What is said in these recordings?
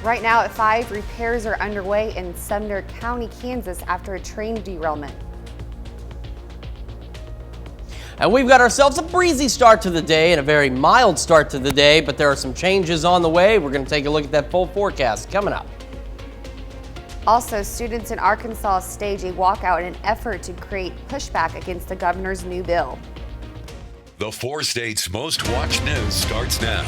Right now at 5, repairs are underway in Sumner County, Kansas after a train derailment. And we've got ourselves a breezy start to the day and a very mild start to the day, but there are some changes on the way. We're going to take a look at that full forecast coming up. Also, students in Arkansas stage a walkout in an effort to create pushback against the governor's new bill. The 4 states' most watched news starts now.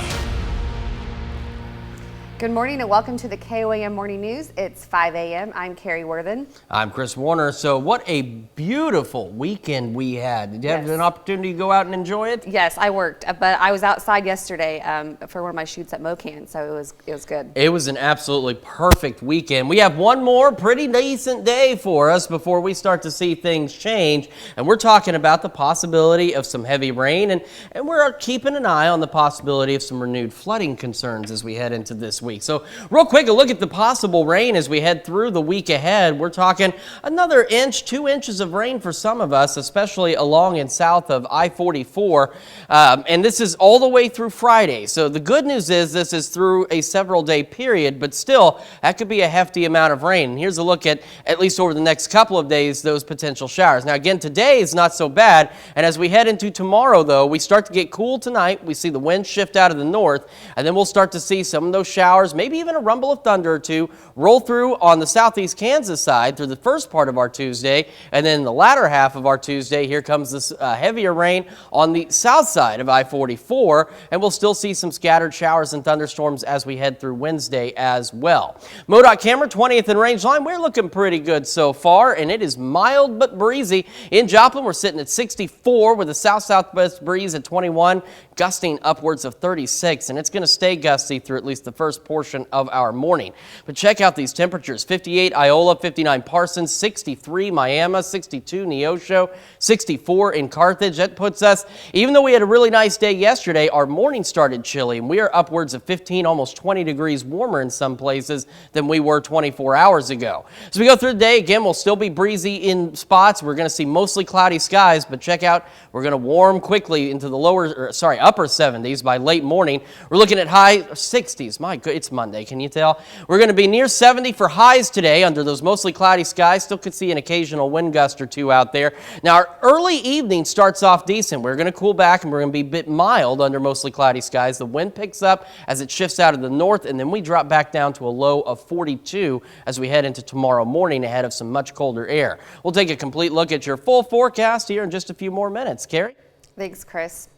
Good morning and welcome to the KOAM Morning News. It's 5 a.m. I'm Carrie Worthen. I'm Chris Warner. So what a beautiful weekend we had. Did you have an opportunity to go out and enjoy it? Yes, I worked, but I was outside yesterday for one of my shoots at MoCan, so it was good. It was an absolutely perfect weekend. We have one more pretty decent day for us before we start to see things change, and we're talking about the possibility of some heavy rain, and we're keeping an eye on the possibility of some renewed flooding concerns as we head into this week. So real quick, a look at the possible rain as we head through the week ahead. We're talking another inch, 2 inches of rain for some of us, especially along and south of I-44. And this is all the way through Friday. So the good news is this is through a several-day period, but still, that could be a hefty amount of rain. And here's a look at least over the next couple of days, those potential showers. Now, again, today is not so bad. And as we head into tomorrow, though, we start to get cool tonight. We see the wind shift out of the north, and then we'll start to see some of those showers, maybe even a rumble of thunder or two, roll through on the southeast Kansas side through the first part of our Tuesday, and then the latter half of our Tuesday, here comes this heavier rain on the south side of I-44, and we'll still see some scattered showers and thunderstorms as we head through Wednesday as well. MoDOT camera, 20th and range line, we're looking pretty good so far, and it is mild but breezy. In Joplin, we're sitting at 64 with a south-southwest breeze at 21, gusting upwards of 36, and it's going to stay gusty through at least the first portion of our morning. But check out these temperatures: 58 Iola, 59 Parsons, 63 Miami, 62 Neosho, 64 in Carthage. That puts us, even though we had a really nice day yesterday, our morning started chilly, and we are upwards of 15, almost 20 degrees warmer in some places than we were 24 hours ago. As we go through the day, again, we'll still be breezy in spots. We're going to see mostly cloudy skies, but check out, we're going to warm quickly into the upper 70s by late morning. We're looking at high 60s. My goodness, it's Monday, can you tell? We're going to be near 70 for highs today under those mostly cloudy skies. Still could see an occasional wind gust or two out there. Now, our early evening starts off decent. We're going to cool back and we're going to be a bit mild under mostly cloudy skies. The wind picks up as it shifts out of the north, and then we drop back down to a low of 42 as we head into tomorrow morning ahead of some much colder air. We'll take a complete look at your full forecast here in just a few more minutes. Carrie? Thanks, Chris.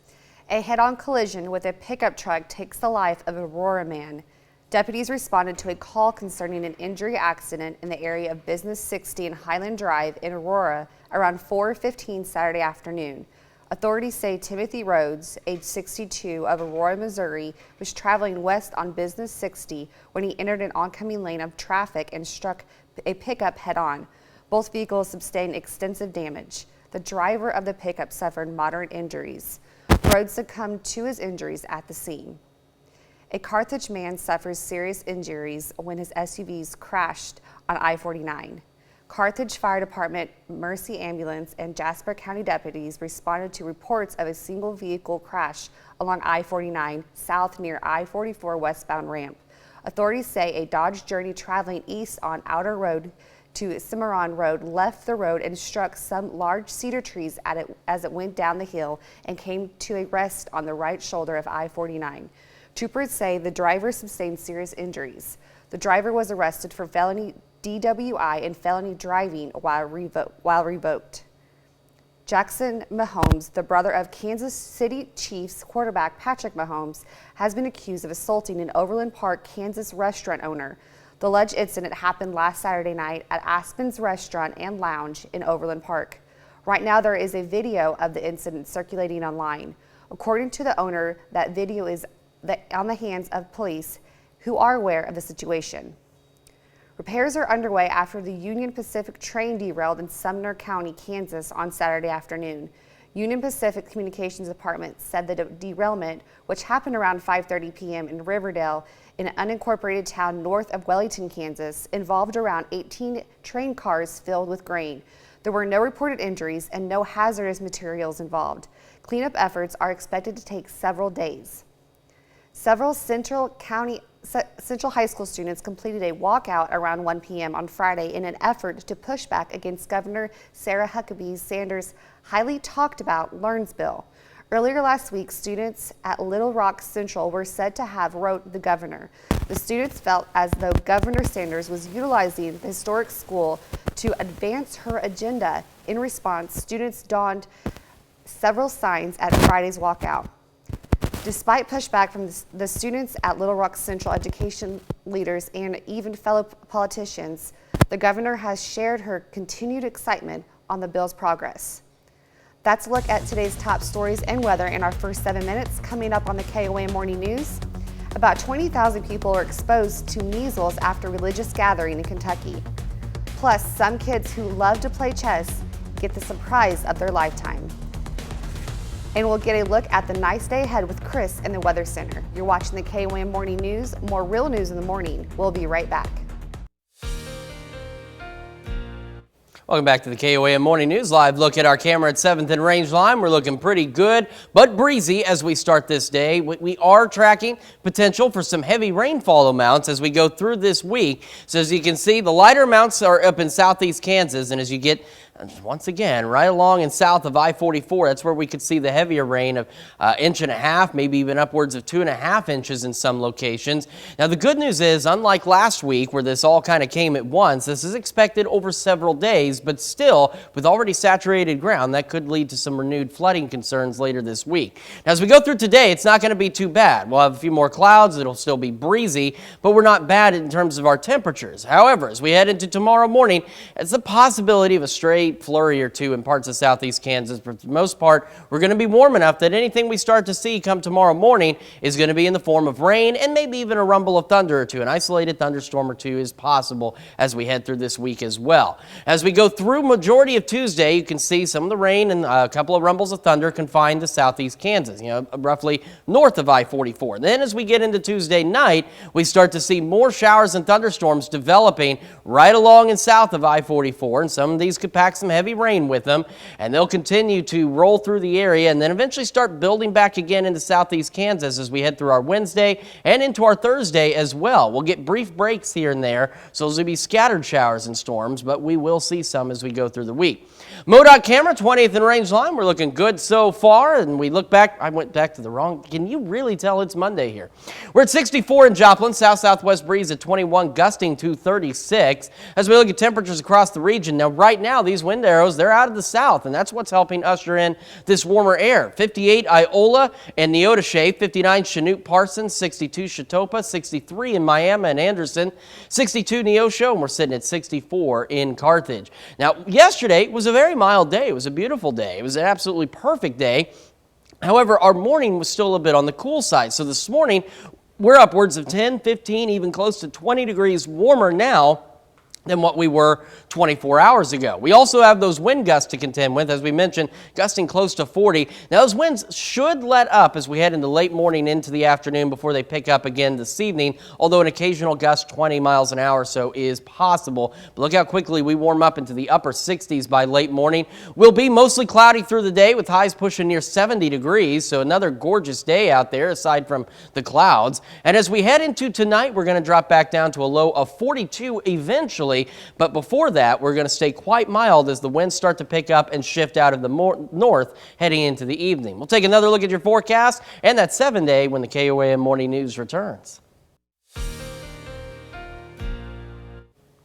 A head-on collision with a pickup truck takes the life of a Aurora man. Deputies responded to a call concerning an injury accident in the area of Business 60 and Highland Drive in Aurora around 4:15 Saturday afternoon. Authorities say Timothy Rhodes, age 62, of Aurora, Missouri, was traveling west on Business 60 when he entered an oncoming lane of traffic and struck a pickup head-on. Both vehicles sustained extensive damage. The driver of the pickup suffered moderate injuries. Rhodes succumbed to his injuries at the scene. A Carthage man suffers serious injuries when his SUVs crashed on I-49. Carthage Fire Department, Mercy Ambulance, and Jasper County deputies responded to reports of a single vehicle crash along I-49 south near I-44 westbound ramp. Authorities say a Dodge Journey traveling east on Outer Road to Cimarron Road left the road and struck some large cedar trees as it went down the hill and came to a rest on the right shoulder of I-49. Troopers say the driver sustained serious injuries. The driver was arrested for felony DWI and felony driving while revoked. Jackson Mahomes, the brother of Kansas City Chiefs quarterback Patrick Mahomes, has been accused of assaulting an Overland Park, Kansas restaurant owner. The alleged incident happened last Saturday night at Aspen's Restaurant and Lounge in Overland Park. Right now, there is a video of the incident circulating online. According to the owner, that video is on the hands of police who are aware of the situation. Repairs are underway after the Union Pacific train derailed in Sumner County, Kansas on Saturday afternoon. Union Pacific Communications Department said that the derailment, which happened around 5:30 p.m. in Riverdale, in an unincorporated town north of Wellington, Kansas, involved around 18 train cars filled with grain. There were no reported injuries and no hazardous materials involved. Cleanup efforts are expected to take several days. Several Central County Central High School students completed a walkout around 1 p.m. on Friday in an effort to push back against Governor Sarah Huckabee Sanders' highly talked about Learns bill. Earlier last week, students at Little Rock Central were said to have wrote the governor. The students felt as though Governor Sanders was utilizing the historic school to advance her agenda. In response, students donned several signs at Friday's walkout. Despite pushback from the students at Little Rock Central, education leaders, and even fellow politicians, the governor has shared her continued excitement on the bill's progress. That's a look at today's top stories and weather in our first 7 minutes. Coming up on the KOAM Morning News, about 20,000 people are exposed to measles after religious gathering in Kentucky. Plus, some kids who love to play chess get the surprise of their lifetime. And we'll get a look at the nice day ahead with Chris in the Weather Center. You're watching the KOAM Morning News. More real news in the morning. We'll be right back. Welcome back to the KOAM Morning News. Live look at our camera at 7th and Range Line. We're looking pretty good, but breezy as we start this day. We are tracking potential for some heavy rainfall amounts as we go through this week. So as you can see, the lighter amounts are up in southeast Kansas, and as you get once again, right along and south of I-44, that's where we could see the heavier rain of 1.5 inches, maybe even upwards of 2.5 inches in some locations. Now, the good news is, unlike last week where this all kind of came at once, this is expected over several days, but still, with already saturated ground, that could lead to some renewed flooding concerns later this week. Now, as we go through today, it's not going to be too bad. We'll have a few more clouds. It'll still be breezy, but we're not bad in terms of our temperatures. However, as we head into tomorrow morning, it's a possibility of a stray flurry or two in parts of southeast Kansas, but for the most part, we're going to be warm enough that anything we start to see come tomorrow morning is going to be in the form of rain and maybe even a rumble of thunder or two. An isolated thunderstorm or two is possible as we head through this week as well. As we go through majority of Tuesday, you can see some of the rain and a couple of rumbles of thunder confined to southeast Kansas, roughly north of I-44. Then as we get into Tuesday night, we start to see more showers and thunderstorms developing right along and south of I-44, and some of these could pack some heavy rain with them, and they'll continue to roll through the area and then eventually start building back again into southeast Kansas as we head through our Wednesday and into our Thursday as well. We'll get brief breaks here and there, so those will be scattered showers and storms, but we will see some as we go through the week. MoDOT camera, 20th and Range Line. We're looking good so far, and we look back. I went back to the wrong. Can you really tell it's Monday here? We're at 64 in Joplin, south-southwest breeze at 21, gusting to 36. As we look at temperatures across the region, now right now these wind arrows, they're out of the south, and that's what's helping usher in this warmer air. 58 Iola and Neodesha, 59 Chanute Parsons, 62 Chatopa, 63 in Miami and Anderson, 62 Neosho, and we're sitting at 64 in Carthage. Now, yesterday was a very mild day. It was a beautiful day. It was an absolutely perfect day. However, our morning was still a bit on the cool side. So this morning, we're upwards of 10, 15, even close to 20 degrees warmer now than what we were 24 hours ago. We also have those wind gusts to contend with, as we mentioned, gusting close to 40. Now, those winds should let up as we head into late morning into the afternoon before they pick up again this evening, although an occasional gust 20 miles an hour or so is possible. But look how quickly we warm up into the upper 60s by late morning. We'll be mostly cloudy through the day with highs pushing near 70 degrees, so another gorgeous day out there aside from the clouds. And as we head into tonight, we're going to drop back down to a low of 42 eventually. But before that, we're going to stay quite mild as the winds start to pick up and shift out of the north heading into the evening. We'll take another look at your forecast and that 7-day when the KOAM Morning News returns.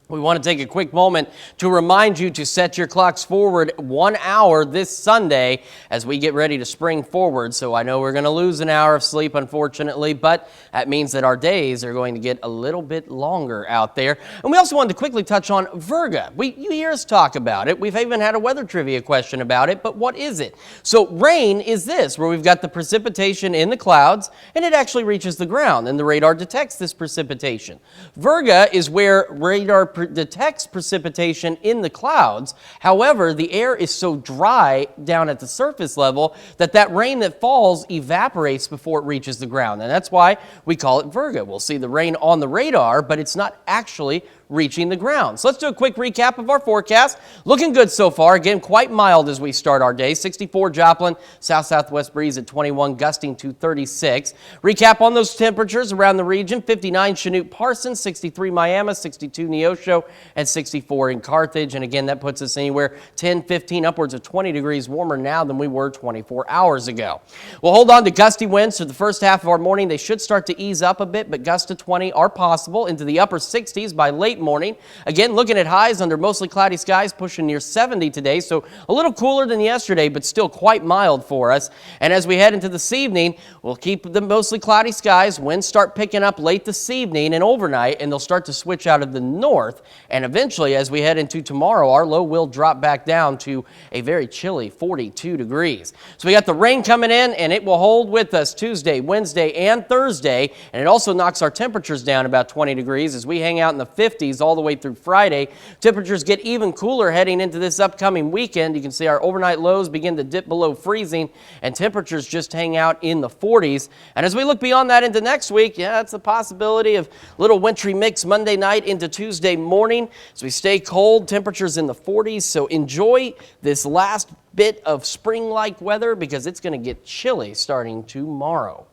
We want to take a quick moment to remind you to set your clocks forward 1 hour this Sunday as we get ready to spring forward. So I know we're going to lose an hour of sleep, unfortunately, but that means that our days are going to get a little bit longer out there. And we also wanted to quickly touch on Virga. You hear us talk about it. We've even had a weather trivia question about it, but what is it? So rain is this, where we've got the precipitation in the clouds, and it actually reaches the ground, and the radar detects this precipitation. Virga is where radar detects precipitation in the clouds. However, the air is so dry down at the surface level that rain that falls evaporates before it reaches the ground. And that's why we call it Virga. We'll see the rain on the radar, but it's not actually reaching the ground. So let's do a quick recap of our forecast. Looking good so far. Again, quite mild as we start our day. 64 Joplin, south-southwest breeze at 21, gusting to 36. Recap on those temperatures around the region. 59 Chanute Parsons, 63 Miami, 62 Neosho, and 64 in Carthage. And again, that puts us anywhere 10, 15, upwards of 20 degrees warmer now than we were 24 hours ago. We'll hold on to gusty winds for the first half of our morning. They should start to ease up a bit, but gusts to 20 are possible into the upper 60s by late morning. Again, looking at highs under mostly cloudy skies, pushing near 70 today, so a little cooler than yesterday, but still quite mild for us. And as we head into this evening, we'll keep the mostly cloudy skies. Winds start picking up late this evening and overnight, and they'll start to switch out of the north. And eventually, as we head into tomorrow, our low will drop back down to a very chilly 42 degrees. So we got the rain coming in, and it will hold with us Tuesday, Wednesday, and Thursday. And it also knocks our temperatures down about 20 degrees as we hang out in the 50s all the way through Friday. Temperatures get even cooler heading into this upcoming weekend. You can see our overnight lows begin to dip below freezing, and temperatures just hang out in the 40s. And as we look beyond that into next week, yeah, it's a possibility of little wintry mix Monday night into Tuesday morning. As we stay cold, temperatures in the 40s. So enjoy this last bit of spring-like weather because it's going to get chilly starting tomorrow.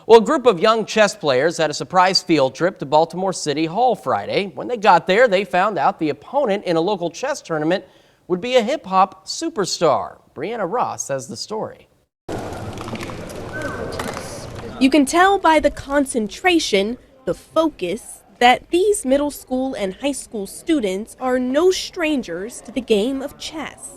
Well, a group of young chess players had a surprise field trip to Baltimore City Hall Friday. When they got there, they found out the opponent in a local chess tournament would be a hip-hop superstar. Brianna Ross has the story. You can tell by the concentration, the focus, that these middle school and high school students are no strangers to the game of chess.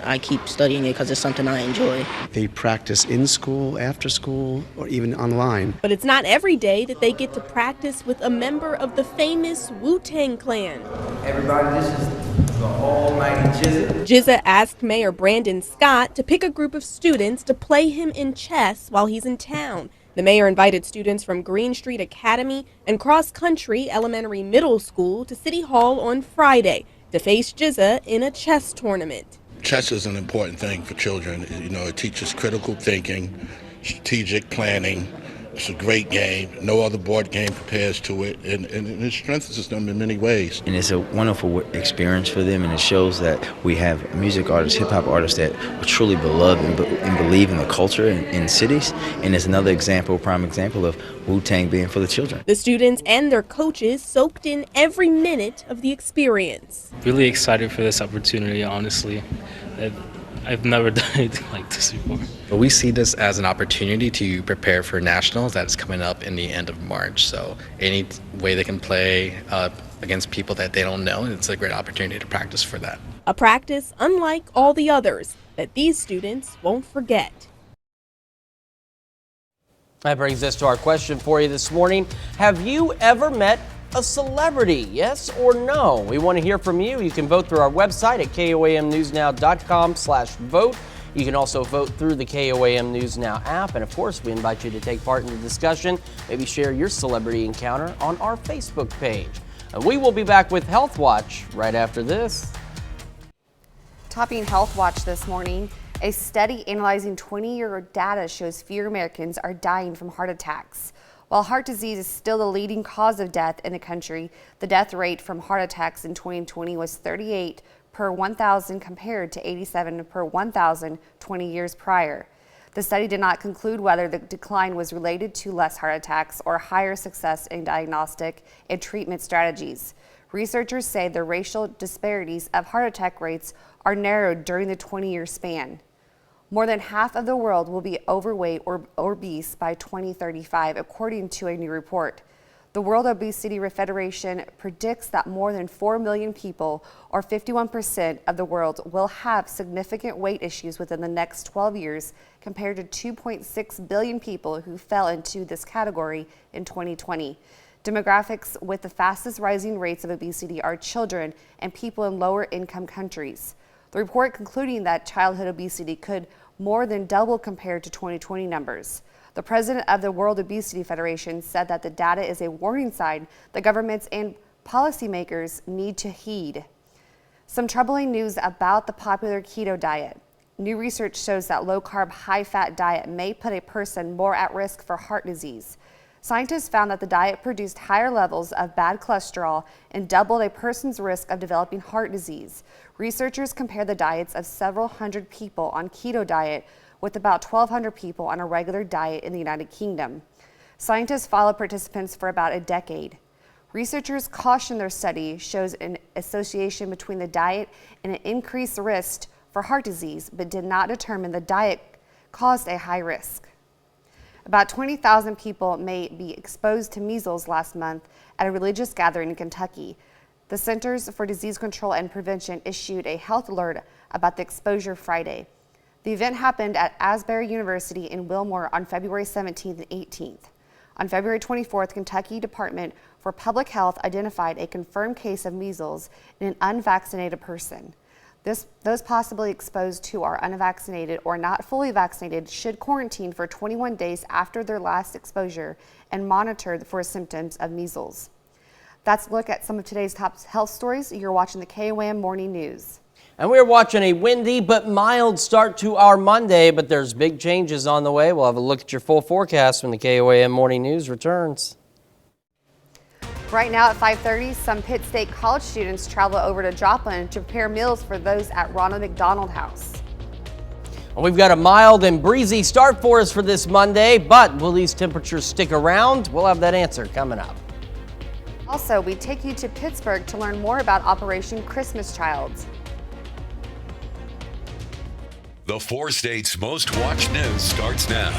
I keep studying it because it's something I enjoy. They practice in school, after school, or even online. But it's not every day that they get to practice with a member of the famous Wu-Tang Clan. Everybody, this is the almighty GZA. GZA asked Mayor Brandon Scott to pick a group of students to play him in chess while he's in town. The mayor invited students from Green Street Academy and Cross Country Elementary Middle School to City Hall on Friday to face GZA in a chess tournament. Chess is an important thing for children. You know, it teaches critical thinking, strategic planning. It's a great game. No other board game compares to it, and it strengthens them in many ways. And it's a wonderful experience for them, and it shows that we have music artists, hip-hop artists that are truly beloved and believe in the culture in cities. And it's another example, prime example of Wu-Tang being for the children. The students and their coaches soaked in every minute of the experience. Really excited for this opportunity, honestly. I've never done anything like this before. But we see this as an opportunity to prepare for nationals that's coming up in the end of March. So any way they can play against people that they don't know, it's a great opportunity to practice for that. A practice unlike all the others that these students won't forget. That brings us to our question for you this morning. Have you ever met a celebrity? Yes or no? We want to hear from you. You can vote through our website at koamnewsnow.com/vote. You can also vote through the KOAM News Now app. And of course, we invite you to take part in the discussion. Maybe share your celebrity encounter on our Facebook page. And we will be back with Health Watch right after this. Topping Health Watch this morning, a study analyzing 20-year data shows fewer Americans are dying from heart attacks. While heart disease is still the leading cause of death in the country, the death rate from heart attacks in 2020 was 38 per 1,000 compared to 87 per 1,000 20 years prior. The study did not conclude whether the decline was related to less heart attacks or higher success in diagnostic and treatment strategies. Researchers say the racial disparities of heart attack rates are narrowed during the 20-year span. More than half of the world will be overweight or obese by 2035, according to a new report. The World Obesity Federation predicts that more than 4 million people, or 51% of the world, will have significant weight issues within the next 12 years, compared to 2.6 billion people who fell into this category in 2020. Demographics with the fastest rising rates of obesity are children and people in lower income countries. The report concluding that childhood obesity could more than double compared to 2020 numbers. The president of the World Obesity Federation said that the data is a warning sign that governments and policymakers need to heed. Some troubling news about the popular keto diet. New research shows that low-carb, high-fat diet may put a person more at risk for heart disease. Scientists found that the diet produced higher levels of bad cholesterol and doubled a person's risk of developing heart disease. Researchers compared the diets of several hundred people on keto diet with about 1,200 people on a regular diet in the United Kingdom. Scientists followed participants for about a decade. Researchers caution their study shows an association between the diet and an increased risk for heart disease, but did not determine the diet caused a high risk. About 20,000 people may be exposed to measles last month at a religious gathering in Kentucky. The Centers for Disease Control and Prevention issued a health alert about the exposure Friday. The event happened at Asbury University in Wilmore on February 17th and 18th. On February 24th, Kentucky Department for Public Health identified a confirmed case of measles in an unvaccinated person. Those possibly exposed who are unvaccinated or not fully vaccinated should quarantine for 21 days after their last exposure and monitored for symptoms of measles. That's a look at some of today's top health stories. You're watching the KOAM Morning News. And we're watching a windy but mild start to our Monday, but there's big changes on the way. We'll have a look at your full forecast when the KOAM Morning News returns. Right now at 5:30, some Pitt State college students travel over to Joplin to prepare meals for those at Ronald McDonald House. Well, we've got a mild and breezy start for us for this Monday, but will these temperatures stick around? We'll have that answer coming up. Also, we take you to Pittsburgh to learn more about Operation Christmas Child. The 4 states' most watched news starts now.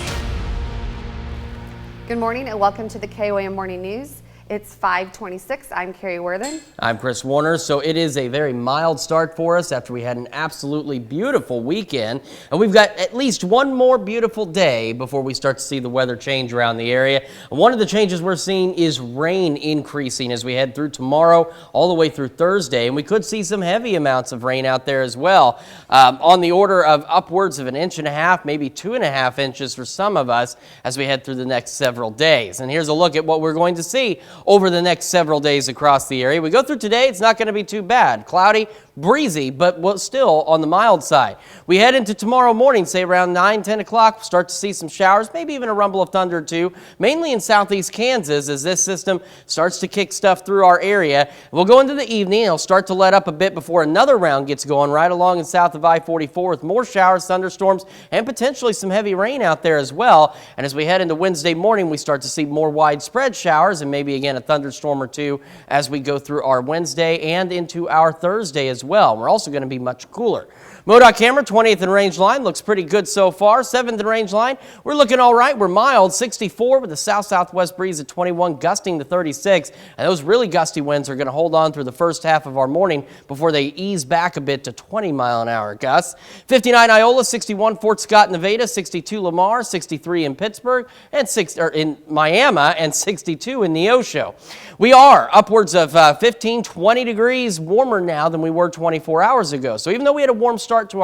Good morning and welcome to the KOAM Morning News. It's 5:26. I'm Carrie Worthen. I'm Chris Warner. So it is a very mild start for us after we had an absolutely beautiful weekend. And we've got at least one more beautiful day before we start to see the weather change around the area. And one of the changes we're seeing is rain increasing as we head through tomorrow all the way through Thursday. And we could see some heavy amounts of rain out there as well, on the order of upwards of 1.5 inches, maybe 2.5 inches for some of us as we head through the next several days. And here's a look at what we're going to see over the next several days across the area. We go through today, it's not going to be too bad. Cloudy, breezy, but still on the mild side. We head into tomorrow morning, say around 9-10 o'clock, start to see some showers, maybe even a rumble of thunder or two, mainly in southeast Kansas as this system starts to kick stuff through our area. We'll go into the evening, it'll start to let up a bit before another round gets going right along and south of I-44 with more showers, thunderstorms, and potentially some heavy rain out there as well. And as we head into Wednesday morning, we start to see more widespread showers and maybe again a thunderstorm or two as we go through our Wednesday and into our Thursday as well. We're also going to be much cooler. MoDOT camera, 20th and range line, looks pretty good so far. 7th and range line, we're looking all right. We're mild, 64 with a south-southwest breeze at 21, gusting to 36. And those really gusty winds are going to hold on through the first half of our morning before they ease back a bit to 20-mile-an-hour gusts. 59 Iola, 61 Fort Scott, Nevada, 62 Lamar, 63 in Pittsburgh, and in Miami, and 62 in Neosho. We are upwards of 15, 20 degrees warmer now than we were 24 hours ago. So even though we had a warm start to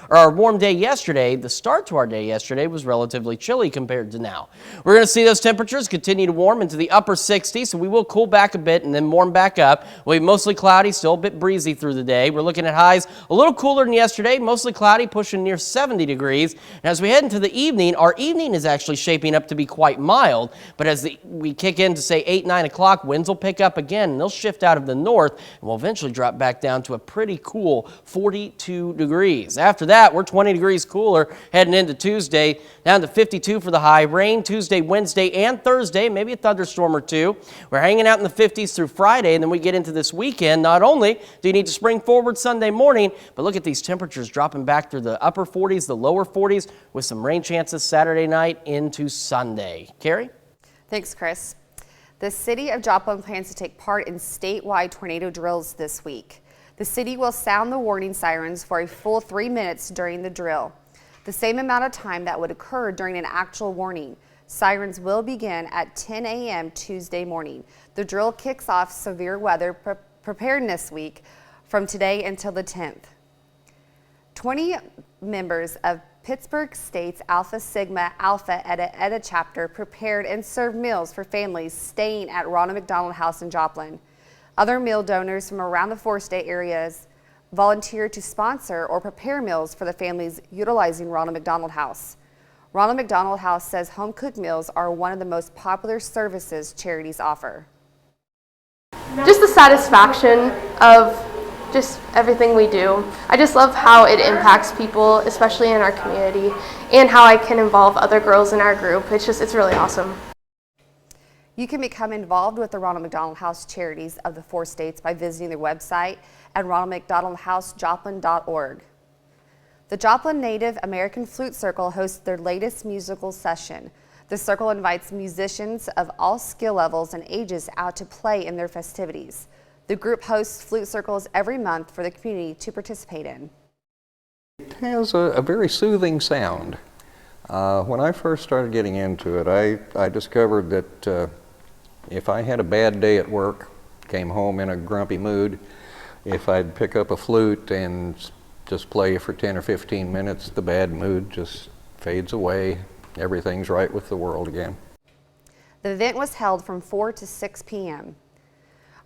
our warm day yesterday, the start to our day yesterday was relatively chilly compared to now. We're going to see those temperatures continue to warm into the upper 60s, so we will cool back a bit and then warm back up. We'll be mostly cloudy, still a bit breezy through the day. We're looking at highs a little cooler than yesterday, mostly cloudy, pushing near 70 degrees. And as we head into the evening, our evening is actually shaping up to be quite mild, but as we kick into, say, 8, 9 o'clock, winds will pick up again, and they'll shift out of the north, and we'll eventually drop back down to a pretty cool 42 degrees. After that, we're 20 degrees cooler heading into Tuesday, down to 52 for the high. Rain Tuesday, Wednesday, and Thursday, maybe a thunderstorm or two. We're hanging out in the 50s through Friday, and then we get into this weekend. Not only do you need to spring forward Sunday morning, but look at these temperatures dropping back through the upper 40s, the lower 40s, with some rain chances Saturday night into Sunday. Carrie? Thanks, Chris. The city of Joplin plans to take part in statewide tornado drills this week. The city will sound the warning sirens for a full 3 minutes during the drill, the same amount of time that would occur during an actual warning. Sirens will begin at 10 a.m. Tuesday morning. The drill kicks off severe weather preparedness week from today until the 10th. 20 members of Pittsburgh State's Alpha Sigma Alpha Eta chapter prepared and served meals for families staying at Ronald McDonald House in Joplin. Other meal donors from around the 4-state areas volunteered to sponsor or prepare meals for the families utilizing Ronald McDonald House. Ronald McDonald House says home-cooked meals are one of the most popular services charities offer. Just the satisfaction of just everything we do. I just love how it impacts people, especially in our community, and how I can involve other girls in our group. It's really awesome. You can become involved with the Ronald McDonald House charities of the 4 states by visiting their website at ronaldmcdonaldhousejoplin.org. The Joplin Native American Flute Circle hosts their latest musical session. The circle invites musicians of all skill levels and ages out to play in their festivities. The group hosts flute circles every month for the community to participate in. It has a very soothing sound. When I first started getting into it, I discovered that if I had a bad day at work, came home in a grumpy mood, if I'd pick up a flute and just play for 10 or 15 minutes, the bad mood just fades away. Everything's right with the world again. The event was held from 4 to 6 p.m.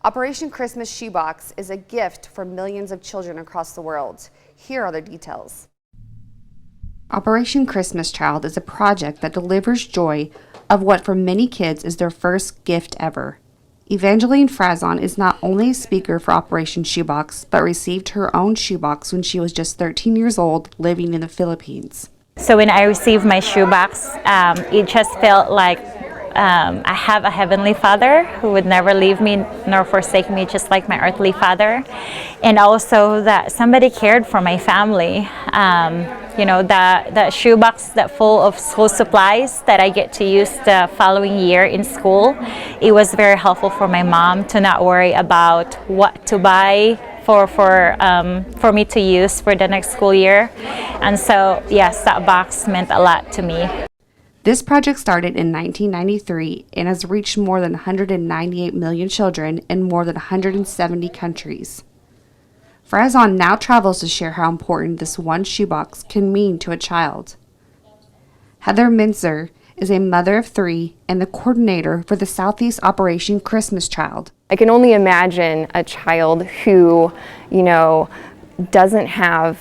Operation Christmas Shoebox is a gift for millions of children across the world. Here are the details. Operation Christmas Child is a project that delivers joy of what for many kids is their first gift ever. Evangeline Frazon is not only a speaker for Operation Shoebox, but received her own shoebox when she was just 13 years old, living in the Philippines. So when I received my shoebox, it just felt like I have a heavenly Father who would never leave me nor forsake me, just like my earthly father, and also that somebody cared for my family. You know, the shoebox that full of school supplies that I get to use the following year in school, it was very helpful for my mom to not worry about what to buy for me to use for the next school year. And so yes, that box meant a lot to me. This project started in 1993 and has reached more than 198 million children in more than 170 countries. Frazon now travels to share how important this one shoebox can mean to a child. Heather Minzer is a mother of 3 and the coordinator for the Southeast Operation Christmas Child. I can only imagine a child who, doesn't have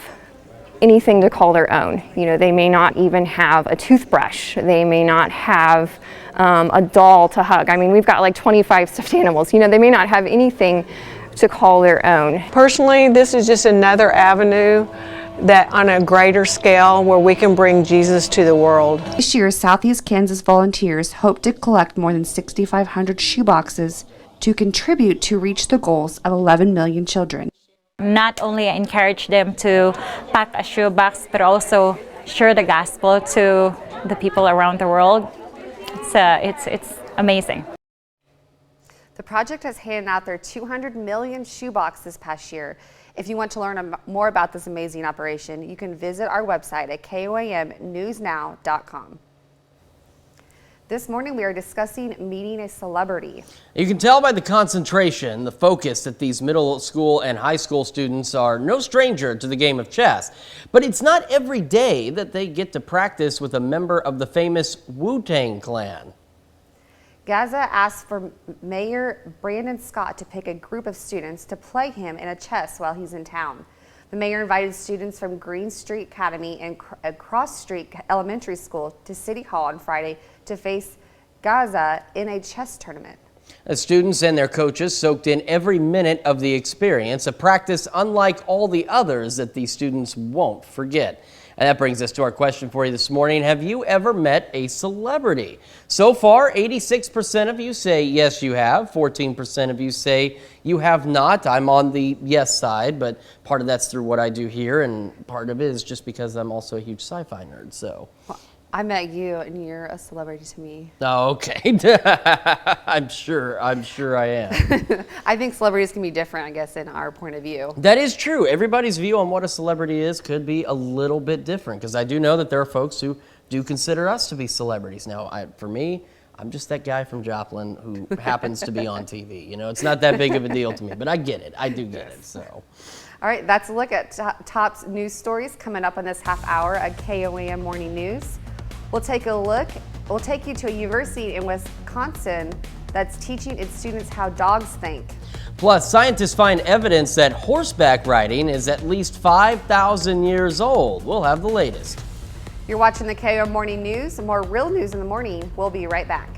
anything to call their own. They may not even have a toothbrush. They may not have a doll to hug. I mean, we've got like 25 stuffed animals. They may not have anything to call their own. Personally, this is just another avenue that on a greater scale where we can bring Jesus to the world. This year, Southeast Kansas volunteers hope to collect more than 6,500 shoeboxes to contribute to reach the goals of 11 million children. Not only I encourage them to pack a shoebox, but also share the gospel to the people around the world. It's amazing. The project has handed out their 200 million shoebox this past year. If you want to learn more about this amazing operation, you can visit our website at KOAMnewsnow.com. This morning we are discussing meeting a celebrity. You can tell by the concentration, the focus that these middle school and high school students are no stranger to the game of chess. But it's not every day that they get to practice with a member of the famous Wu-Tang Clan. Gaza asked for Mayor Brandon Scott to pick a group of students to play him in a chess while he's in town. The mayor invited students from Green Street Academy and Cross Street Elementary School to City Hall on Friday to face Gaza in a chess tournament. The students and their coaches soaked in every minute of the experience, a practice unlike all the others that these students won't forget. And that brings us to our question for you this morning. Have you ever met a celebrity? So far, 86% of you say yes, you have. 14% of you say you have not. I'm on the yes side, but part of that's through what I do here, and part of it is just because I'm also a huge sci-fi nerd. So. Well, I met you, and you're a celebrity to me. Oh, okay. I'm sure I am. I think celebrities can be different, I guess, in our point of view. That is true. Everybody's view on what a celebrity is could be a little bit different, because I do know that there are folks who do consider us to be celebrities. Now, for me, I'm just that guy from Joplin who happens to be on TV. It's not that big of a deal to me, but I get it. I do get it. So. All right, that's a look at top news stories coming up on this half hour at KOAM Morning News. We'll take you to a university in Wisconsin that's teaching its students how dogs think. Plus, scientists find evidence that horseback riding is at least 5,000 years old. We'll have the latest. You're watching the KOAM Morning News. More real news in the morning. We'll be right back.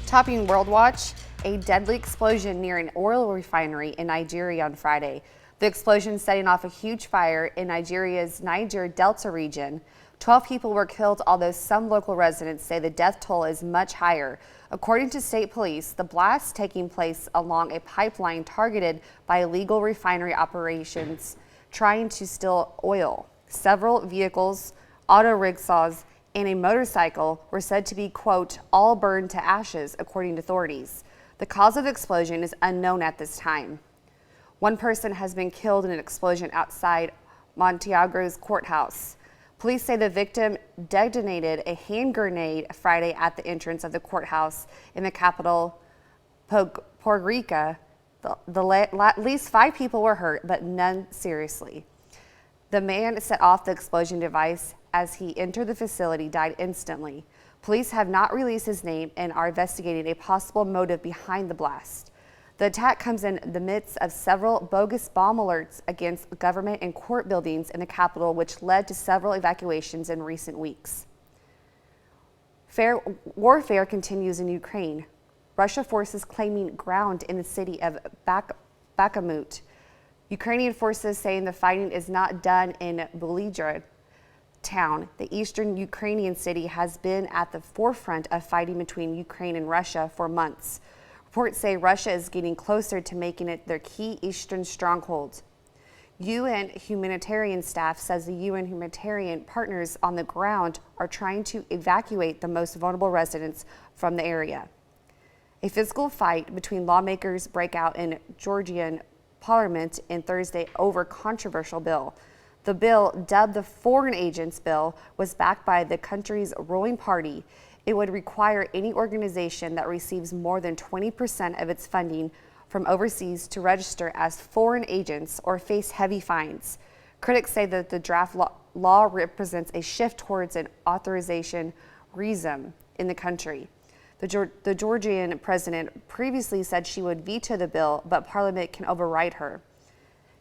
Topping World Watch, a deadly explosion near an oil refinery in Nigeria on Friday. The explosion setting off a huge fire in Nigeria's Niger Delta region. 12 people were killed, although some local residents say the death toll is much higher. According to state police, the blast taking place along a pipeline targeted by illegal refinery operations trying to steal oil. Several vehicles, auto rickshaws, and a motorcycle were said to be, quote, all burned to ashes, according to authorities. The cause of the explosion is unknown at this time. One person has been killed in an explosion outside Monteagro's courthouse. Police say the victim detonated a hand grenade Friday at the entrance of the courthouse in the capital, Puerto Rico. At least 5 people were hurt, but none seriously. The man set off the explosion device as he entered the facility, died instantly. Police have not released his name and are investigating a possible motive behind the blast. The attack comes in the midst of several bogus bomb alerts against government and court buildings in the capital, which led to several evacuations in recent weeks. Warfare continues in Ukraine. Russia forces claiming ground in the city of Bakhmut. Ukrainian forces saying the fighting is not done in Belgorod town. The eastern Ukrainian city has been at the forefront of fighting between Ukraine and Russia for months. Reports say Russia is getting closer to making it their key eastern stronghold. UN humanitarian staff says the UN humanitarian partners on the ground are trying to evacuate the most vulnerable residents from the area. A physical fight between lawmakers broke out in Georgian parliament on Thursday over controversial bill. The bill, dubbed the Foreign Agents Bill, was backed by the country's ruling party. It would require any organization that receives more than 20% of its funding from overseas to register as foreign agents or face heavy fines. Critics say that the draft law represents a shift towards an authorization regime in the country. The Georgian president previously said she would veto the bill, but Parliament can override her.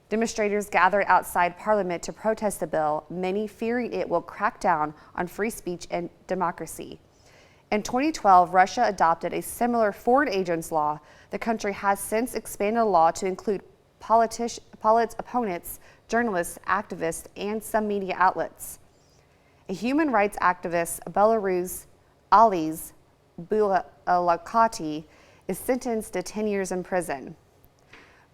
Demonstrators gathered outside Parliament to protest the bill, many fearing it will crack down on free speech and democracy. In 2012, Russia adopted a similar foreign agents law. The country has since expanded the law to include politics opponents, journalists, activists, and some media outlets. A human rights activist, Belarus Ali's Bulakati, is sentenced to 10 years in prison.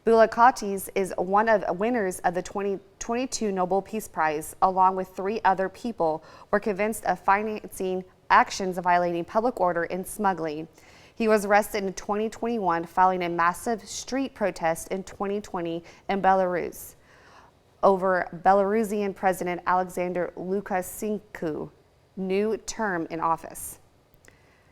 Bulakati is one of the winners of the 2022 Nobel Peace Prize, along with 3 other people were convinced of financing actions violating public order and smuggling. He was arrested in 2021 following a massive street protest in 2020 in Belarus over Belarusian President Alexander Lukashenko's new term in office.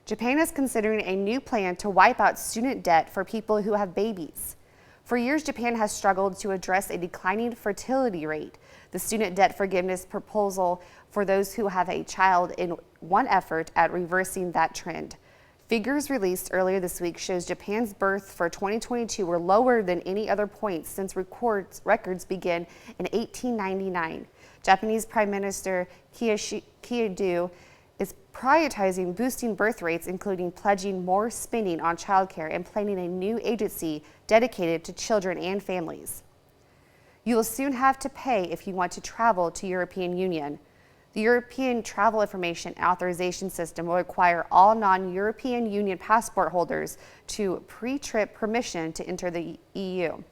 Japan is considering a new plan to wipe out student debt for people who have babies. For years, Japan has struggled to address a declining fertility rate. The student debt forgiveness proposal for those who have a child in one effort at reversing that trend. Figures released earlier this week shows Japan's births for 2022 were lower than any other point since records began in 1899. Japanese Prime Minister Kishida is prioritizing boosting birth rates, including pledging more spending on childcare and planning a new agency dedicated to children and families. You will soon have to pay if you want to travel to European Union. The European Travel Information Authorization System will require all non-European Union passport holders to pre-trip permission to enter the EU.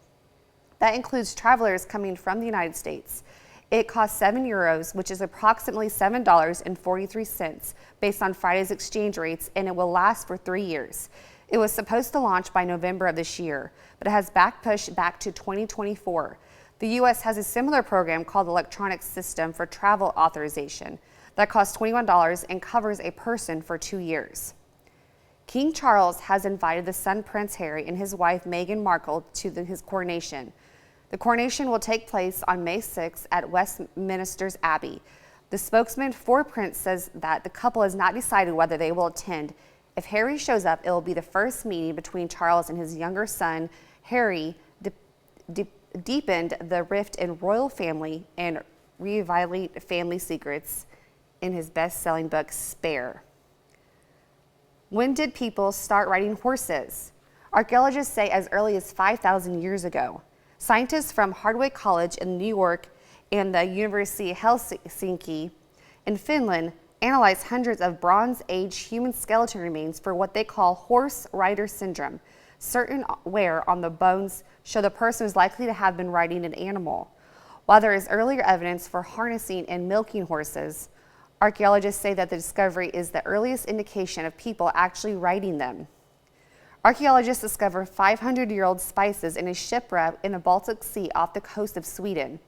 That includes travelers coming from the United States. It costs €7, which is approximately $7.43 based on Friday's exchange rates, and it will last for 3 years. It was supposed to launch by November of this year, but it has pushed back to 2024. The U.S. has a similar program called the Electronic System for Travel Authorization that costs $21 and covers a person for 2 years. King Charles has invited the son Prince Harry and his wife Meghan Markle to his coronation. The coronation will take place on May 6 at Westminster's Abbey. The spokesman for Prince says that the couple has not decided whether they will attend. If Harry shows up, it will be the first meeting between Charles and his younger son. Harry deepened the rift in royal family and revealed family secrets. in his best-selling book, Spare. When did people start riding horses? Archaeologists say as early as 5,000 years ago. Scientists from Hardwick College in New York and the University of Helsinki in Finland analyzed hundreds of Bronze Age human skeleton remains for what they call horse rider syndrome. Certain wear on the bones show the person was likely to have been riding an animal. While there is earlier evidence for harnessing and milking horses, archaeologists say that the discovery is the earliest indication of people actually riding them. Archaeologists discovered 500-year-old spices in a shipwreck in the Baltic Sea off the coast of Sweden.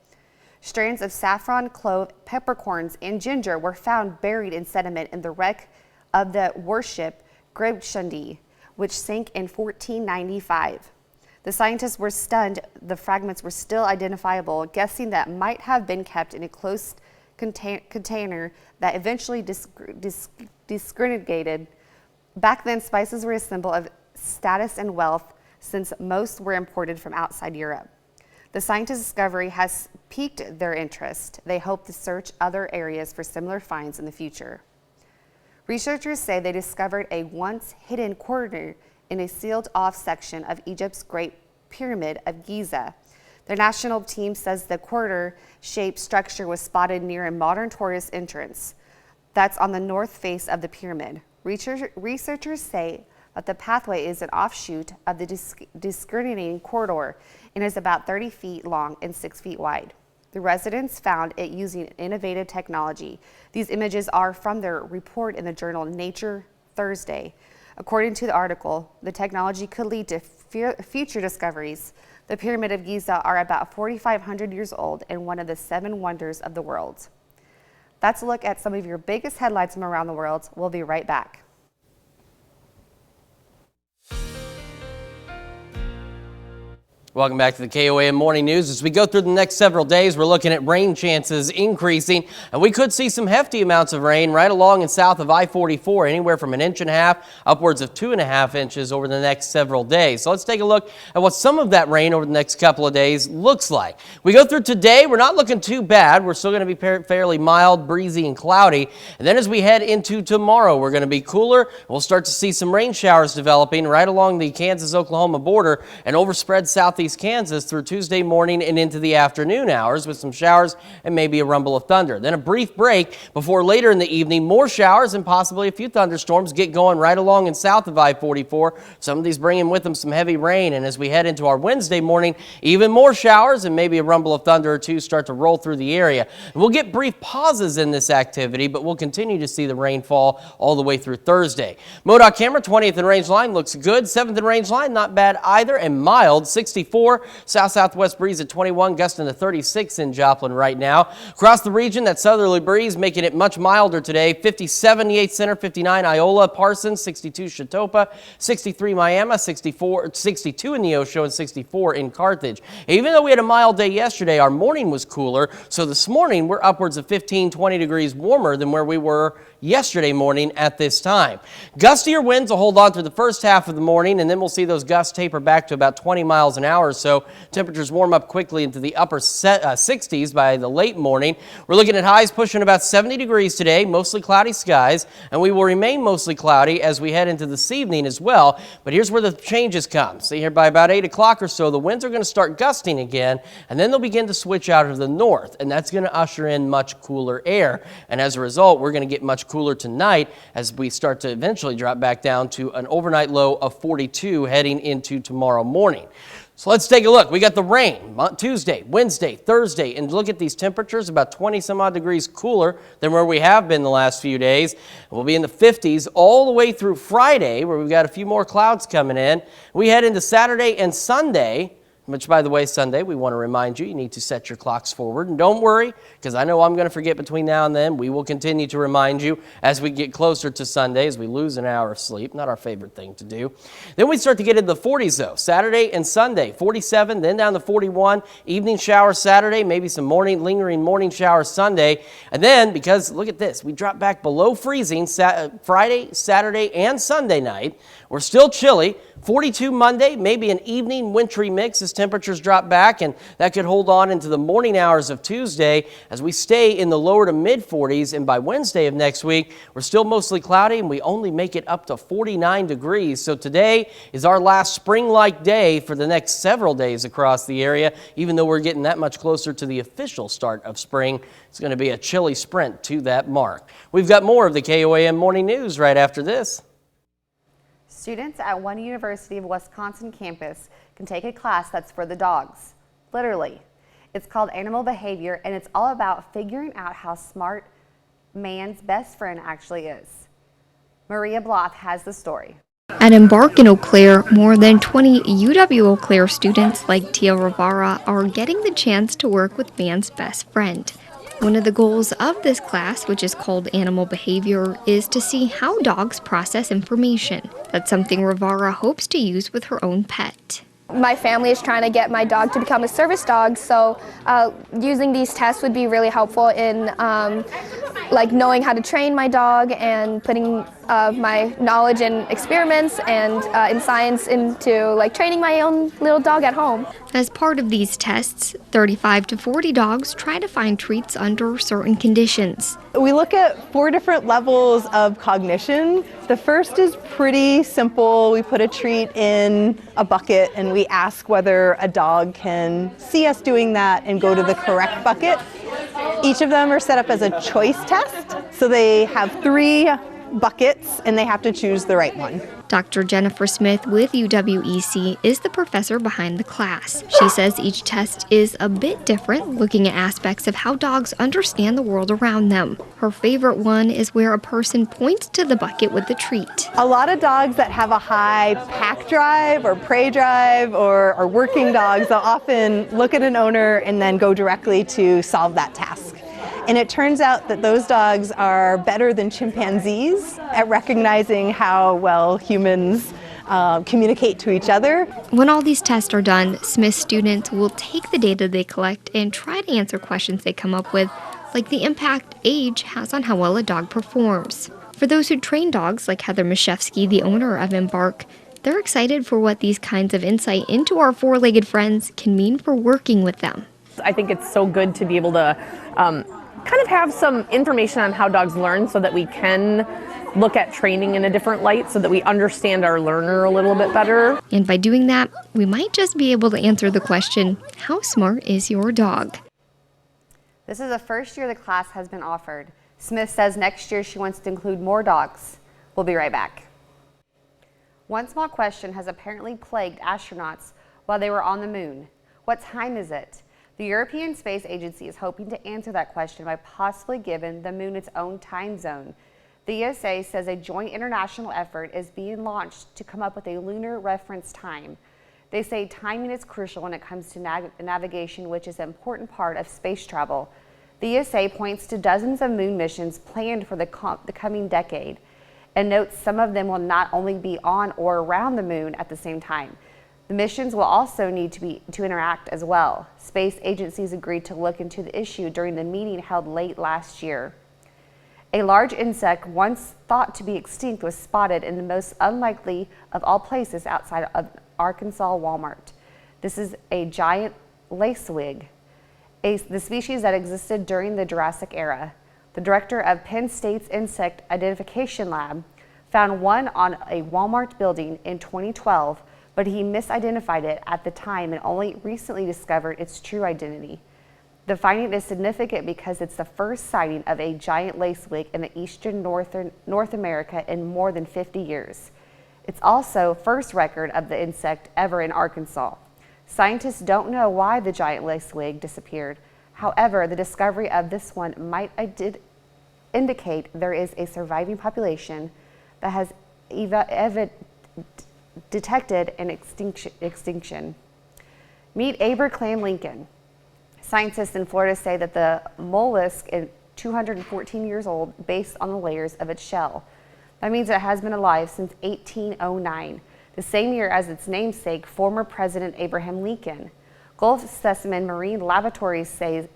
Strands of saffron, clove, peppercorns, and ginger were found buried in sediment in the wreck of the warship Grebshundi, which sank in 1495. The scientists were stunned the fragments were still identifiable, guessing that might have been kept in a closed container that eventually disintegrated. Back then, spices were a symbol of status and wealth, since most were imported from outside Europe. The scientists' discovery has piqued their interest. They hope to search other areas for similar finds in the future. Researchers say they discovered a once hidden corridor in a sealed-off section of Egypt's Great Pyramid of Giza. The national team says the corridor-shaped structure was spotted near a modern tourist entrance that's on the north face of the pyramid. Researchers say that the pathway is an offshoot of the discriminating corridor and is about 30 feet long and 6 feet wide. The residents found it using innovative technology. These images are from their report in the journal Nature Thursday. According to the article, the technology could lead to future discoveries. The Pyramid of Giza are about 4,500 years old and one of the 7 wonders of the world. That's a look at some of your biggest headlines from around the world. We'll be right back. Welcome back to the KOAM Morning News. As we go through the next several days, we're looking at rain chances increasing, and we could see some hefty amounts of rain right along and south of I-44, anywhere from 1.5 inches upwards of 2.5 inches over the next several days. So let's take a look at what some of that rain over the next couple of days looks like. We go through today, we're not looking too bad. We're still going to be fairly mild, breezy, and cloudy. And then as we head into tomorrow, we're going to be cooler. We'll start to see some rain showers developing right along the Kansas-Oklahoma border and overspread southeast Kansas through Tuesday morning and into the afternoon hours with some showers and maybe a rumble of thunder. Then a brief break before later in the evening, more showers and possibly a few thunderstorms get going right along and south of I-44. Some of these bringing with them some heavy rain. And as we head into our Wednesday morning, even more showers and maybe a rumble of thunder or two start to roll through the area. And we'll get brief pauses in this activity, but we'll continue to see the rainfall all the way through Thursday. MoDOT camera, 20th and range line looks good. 7th and range line, not bad either, and mild, 64. South-southwest breeze at 21, gusting to 36 in Joplin right now. Across the region, that southerly breeze making it much milder today. 57 Yates Center, 59 Iola, Parsons, 62 Chatopa, 63 Miami, 62 in Neosho, and 64 in Carthage. Even though we had a mild day yesterday, our morning was cooler, so this morning we're upwards of 15, 20 degrees warmer than where we were yesterday morning at this time. Gustier winds will hold on through the first half of the morning, and then we'll see those gusts taper back to about 20 miles an hour or so. Temperatures warm up quickly into the upper 60s by the late morning. We're looking at highs pushing about 70 degrees today, mostly cloudy skies, and we will remain mostly cloudy as we head into this evening as well. But here's where the changes come. See here by about 8 o'clock or so, the winds are going to start gusting again, and then they'll begin to switch out of the north, and that's going to usher in much cooler air. And as a result, we're going to get much cooler tonight as we start to eventually drop back down to an overnight low of 42 heading into tomorrow morning. So let's take a look. We got the rain Tuesday, Wednesday, Thursday, and look at these temperatures, about 20 some odd degrees cooler than where we have been the last few days. We'll be in the 50s all the way through Friday, where we've got a few more clouds coming in. We head into Saturday and Sunday, which, by the way, Sunday, we want to remind you need to set your clocks forward. And don't worry, because I know I'm going to forget between now and then. We will continue to remind you as we get closer to Sunday, as we lose an hour of sleep. Not our favorite thing to do. Then we start to get into the 40s, though. Saturday and Sunday, 47, then down to 41. Evening shower Saturday, maybe some lingering morning showers Sunday. And then, because, look at this, we drop back below freezing Friday, Saturday, and Sunday night. We're still chilly. 42 Monday, maybe an evening wintry mix. This temperatures drop back, and that could hold on into the morning hours of Tuesday as we stay in the lower to mid 40s. And by Wednesday of next week, we're still mostly cloudy and we only make it up to 49 degrees. So today is our last spring-like day for the next several days across the area. Even though we're getting that much closer to the official start of spring, it's going to be a chilly sprint to that mark. We've got more of the KOAM Morning News right after this. Students at one University of Wisconsin campus can take a class that's for the dogs, literally. It's called Animal Behavior, and it's all about figuring out how smart man's best friend actually is. Maria Bloth has the story. At Embark in Eau Claire, more than 20 UW Eau Claire students like Tia Rivara are getting the chance to work with man's best friend. One of the goals of this class, which is called Animal Behavior, is to see how dogs process information. That's something Rivara hopes to use with her own pet. My family is trying to get my dog to become a service dog, so using these tests would be really helpful in like knowing how to train my dog and putting my knowledge and experiments and in science into like training my own little dog at home. As part of these tests, 35 to 40 dogs try to find treats under certain conditions. We look at 4 different levels of cognition. The first is pretty simple. We put a treat in a bucket and we ask whether a dog can see us doing that and go to the correct bucket. Each of them are set up as a choice test, so they have 3 buckets and they have to choose the right one. Dr. Jennifer Smith with UWEC is the professor behind the class. She says each test is a bit different, looking at aspects of how dogs understand the world around them. Her favorite one is where a person points to the bucket with the treat. A lot of dogs that have a high pack drive or prey drive or are working dogs, they'll often look at an owner and then go directly to solve that task. And it turns out that those dogs are better than chimpanzees at recognizing how well humans communicate to each other. When all these tests are done, Smith students will take the data they collect and try to answer questions they come up with, like the impact age has on how well a dog performs. For those who train dogs, like Heather Mashevsky, the owner of Embark, they're excited for what these kinds of insight into our four-legged friends can mean for working with them. I think it's so good to be able to kind of have some information on how dogs learn so that we can look at training in a different light so that we understand our learner a little bit better. And by doing that, we might just be able to answer the question, how smart is your dog? This is the first year the class has been offered. Smith says next year she wants to include more dogs. We'll be right back. One small question has apparently plagued astronauts while they were on the moon. What time is it? The European Space Agency is hoping to answer that question by possibly giving the moon its own time zone. The ESA says a joint international effort is being launched to come up with a lunar reference time. They say timing is crucial when it comes to navigation, which is an important part of space travel. The ESA points to dozens of moon missions planned for the coming decade and notes some of them will not only be on or around the moon at the same time. The missions will also need to interact as well. Space agencies agreed to look into the issue during the meeting held late last year. A large insect once thought to be extinct was spotted in the most unlikely of all places outside of Arkansas Walmart. This is a giant lacewing, the species that existed during the Jurassic era. The director of Penn State's Insect Identification Lab found one on a Walmart building in 2012, but he misidentified it at the time and only recently discovered its true identity. The finding is significant because it's the first sighting of a giant lacewing in the eastern North America in more than 50 years. It's also first record of the insect ever in Arkansas. Scientists don't know why the giant lacewing disappeared. However, the discovery of this one might indicate there is a surviving population that has detected an extinction. Meet Aberclaim Lincoln. Scientists in Florida say that the mollusk is 214 years old based on the layers of its shell. That means it has been alive since 1809, the same year as its namesake, former President Abraham Lincoln. Gulf Specimen Marine Laboratories says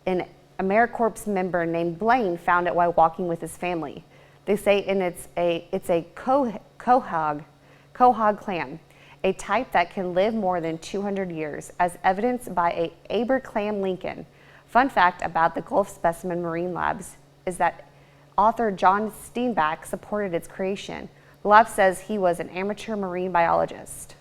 an AmeriCorps member named Blaine found it while walking with his family. They say it's a quahog clam. a type that can live more than 200 years, as evidenced by a Aberclam Lincoln. Fun fact about the Gulf Specimen Marine Labs is that author John Steenbeck supported its creation. The lab says he was an amateur marine biologist.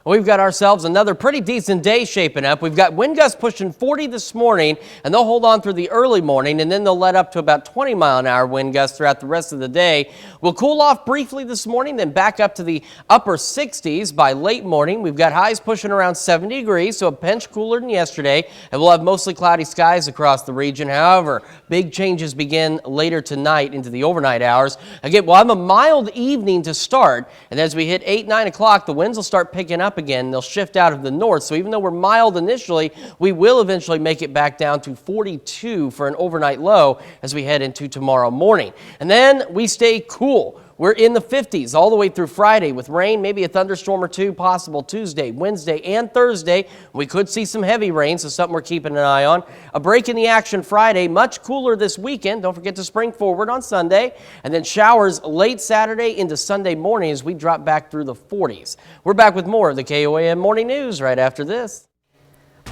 We've got ourselves another pretty decent day shaping up. We've got wind gusts pushing 40 this morning, and they'll hold on through the early morning, and then they'll let up to about 20-mile-an-hour wind gusts throughout the rest of the day. We'll cool off briefly this morning, then back up to the upper 60s by late morning. We've got highs pushing around 70 degrees, so a pinch cooler than yesterday, and we'll have mostly cloudy skies across the region. However, big changes begin later tonight into the overnight hours. Again, we'll have a mild evening to start, and as we hit 8, 9 o'clock, the winds will start picking up again. They'll shift out of the north. So even though we're mild initially, we will eventually make it back down to 42 for an overnight low as we head into tomorrow morning. And then we stay cool. We're in the 50s all the way through Friday with rain, maybe a thunderstorm or two possible Tuesday, Wednesday, and Thursday. We could see some heavy rain, so something we're keeping an eye on. A break in the action Friday, much cooler this weekend. Don't forget to spring forward on Sunday. And then showers late Saturday into Sunday morning as we drop back through the 40s. We're back with more of the KOAM Morning News right after this.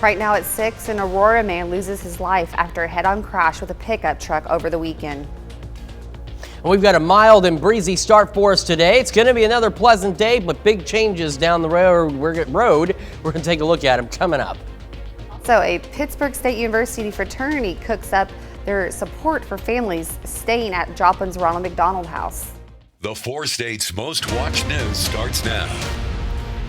Right now at 6, an Aurora man loses his life after a head-on crash with a pickup truck over the weekend. We've got a mild and breezy start for us today. It's going to be another pleasant day, but big changes down the road. We're going to take a look at them coming up. So a Pittsburgh State University fraternity cooks up their support for families staying at Joplin's Ronald McDonald House. The 4 States' most watched news starts now.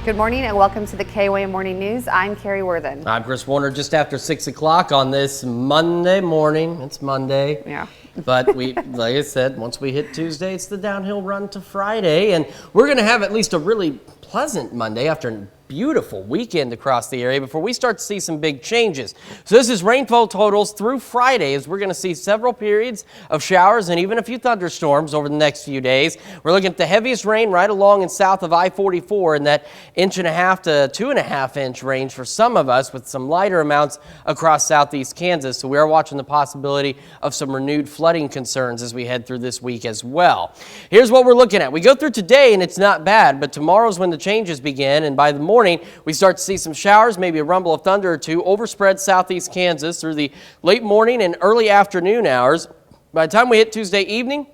Good morning and welcome to the KOAM Morning News. I'm Carrie Worthen. I'm Chris Warner. Just after 6 o'clock on this Monday morning. It's Monday. Yeah. But we, like I said, once we hit Tuesday, it's the downhill run to Friday. And we're going to have at least a really pleasant Monday after a beautiful weekend across the area before we start to see some big changes. So this is rainfall totals through Friday as we're going to see several periods of showers and even a few thunderstorms over the next few days. We're looking at the heaviest rain right along and south of I-44 in that 1.5 to 2.5 inch range for some of us, with some lighter amounts across southeast Kansas. So we are watching the possibility of some renewed flooding concerns as we head through this week as well. Here's what we're looking at. We go through today and it's not bad, but tomorrow's when the changes begin, and by the morning we start to see some showers, maybe a rumble of thunder or two overspread southeast Kansas through the late morning and early afternoon hours. By the time we hit Tuesday evening,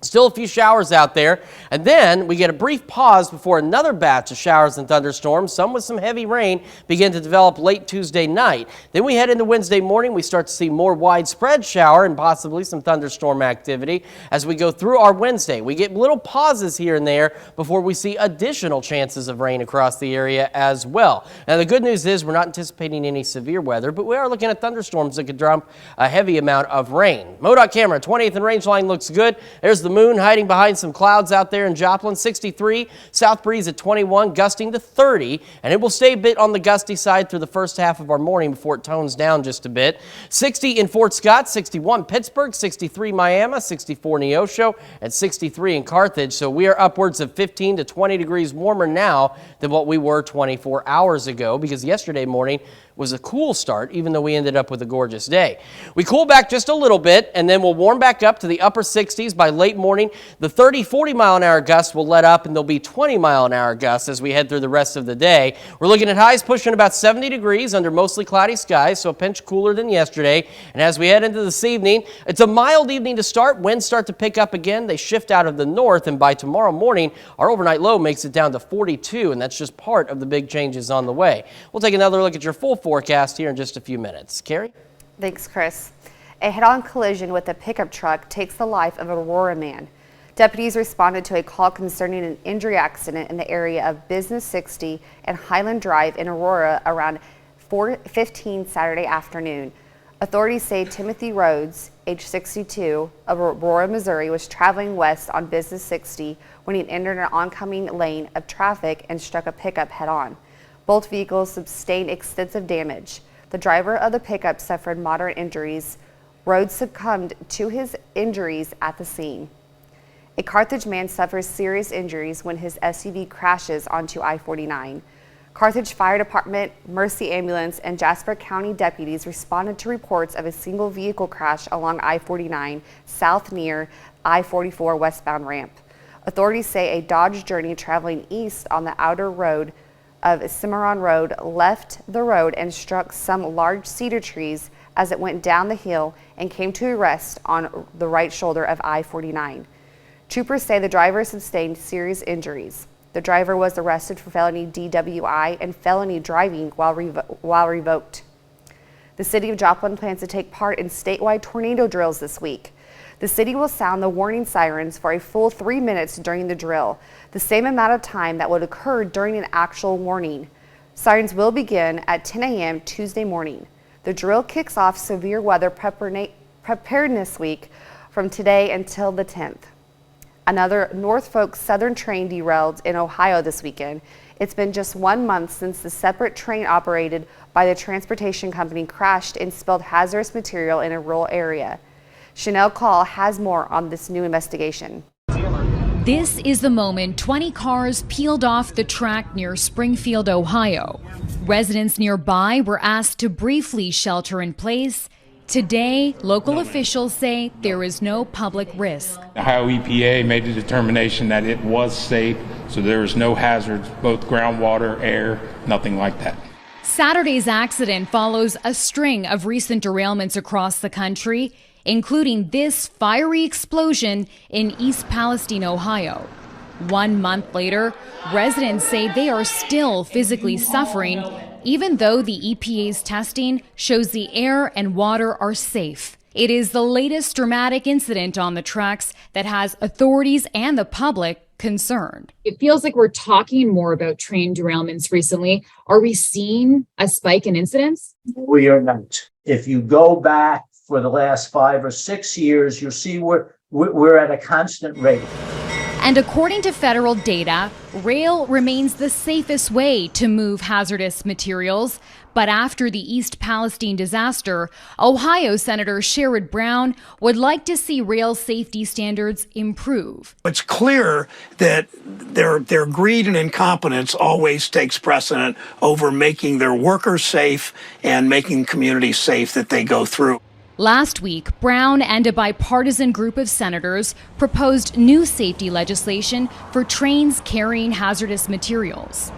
still a few showers out there, and then we get a brief pause before another batch of showers and thunderstorms, some with some heavy rain, begin to develop late Tuesday night. Then we head into Wednesday morning. We start to see more widespread shower and possibly some thunderstorm activity as we go through our Wednesday. We get little pauses here and there before we see additional chances of rain across the area as well. Now, the good news is we're not anticipating any severe weather, but we are looking at thunderstorms that could dump a heavy amount of rain. MoDOT camera, 20th and range line looks good. There's the moon hiding behind some clouds out there in Joplin. 63, south breeze at 21, gusting to 30, and it will stay a bit on the gusty side through the first half of our morning before it tones down just a bit. 60 in Fort Scott, 61 Pittsburgh, 63 Miami, 64 Neosho, and 63 in Carthage. So we are upwards of 15 to 20 degrees warmer now than what we were 24 hours ago, because yesterday morning was a cool start, even though we ended up with a gorgeous day. We cool back just a little bit, and then we'll warm back up to the upper 60s by late morning. The 30, 40-mile-an-hour gusts will let up, and there'll be 20-mile-an-hour gusts as we head through the rest of the day. We're looking at highs pushing about 70 degrees under mostly cloudy skies, so a pinch cooler than yesterday. And as we head into this evening, it's a mild evening to start. Winds start to pick up again. They shift out of the north, and by tomorrow morning, our overnight low makes it down to 42, and that's just part of the big changes on the way. We'll take another look at your full forecast here in just a few minutes. Carrie? Thanks, Chris. A head-on collision with a pickup truck takes the life of an Aurora man. Deputies responded to a call concerning an injury accident in the area of Business 60 and Highland Drive in Aurora around 4:15 Saturday afternoon. Authorities say Timothy Rhodes, age 62, of Aurora, Missouri, was traveling west on Business 60 when he entered an oncoming lane of traffic and struck a pickup head-on. Both vehicles sustained extensive damage. The driver of the pickup suffered moderate injuries. Rhodes succumbed to his injuries at the scene. A Carthage man suffers serious injuries when his SUV crashes onto I-49. Carthage Fire Department, Mercy Ambulance, and Jasper County deputies responded to reports of a single vehicle crash along I-49 south near I-44 westbound ramp. Authorities say a Dodge Journey traveling east on the outer road of Cimarron Road left the road and struck some large cedar trees as it went down the hill and came to a rest on the right shoulder of I-49. Troopers say the driver sustained serious injuries. The driver was arrested for felony DWI and felony driving while revoked. The city of Joplin plans to take part in statewide tornado drills this week. The city will sound the warning sirens for a full 3 minutes during the drill, the same amount of time that would occur during an actual warning. Sirens will begin at 10 a.m. Tuesday morning. The drill kicks off severe weather preparedness week from today until the 10th. Another Norfolk Southern train derailed in Ohio this weekend. It's been just 1 month since the separate train operated by the transportation company crashed and spilled hazardous material in a rural area. Chanel Call has more on this new investigation. This is the moment 20 cars peeled off the track near Springfield, Ohio. Residents nearby were asked to briefly shelter in place. Today, local officials say there is no public risk. The Ohio EPA made a determination that it was safe, so there is no hazards, both groundwater, air, nothing like that. Saturday's accident follows a string of recent derailments across the country, including this fiery explosion in East Palestine, Ohio. 1 month later, residents say they are still physically suffering, even though the EPA's testing shows the air and water are safe. It is the latest dramatic incident on the tracks that has authorities and the public concerned. It feels like we're talking more about train derailments recently. Are we seeing a spike in incidents? We are not. If you go back for the last 5 or 6 years, you'll see we're at a constant rate. And according to federal data, rail remains the safest way to move hazardous materials. But after the East Palestine disaster, Ohio Senator Sherrod Brown would like to see rail safety standards improve. It's clear that their greed and incompetence always takes precedent over making their workers safe and making communities safe that they go through. Last week, Brown and a bipartisan group of senators proposed new safety legislation for trains carrying hazardous materials.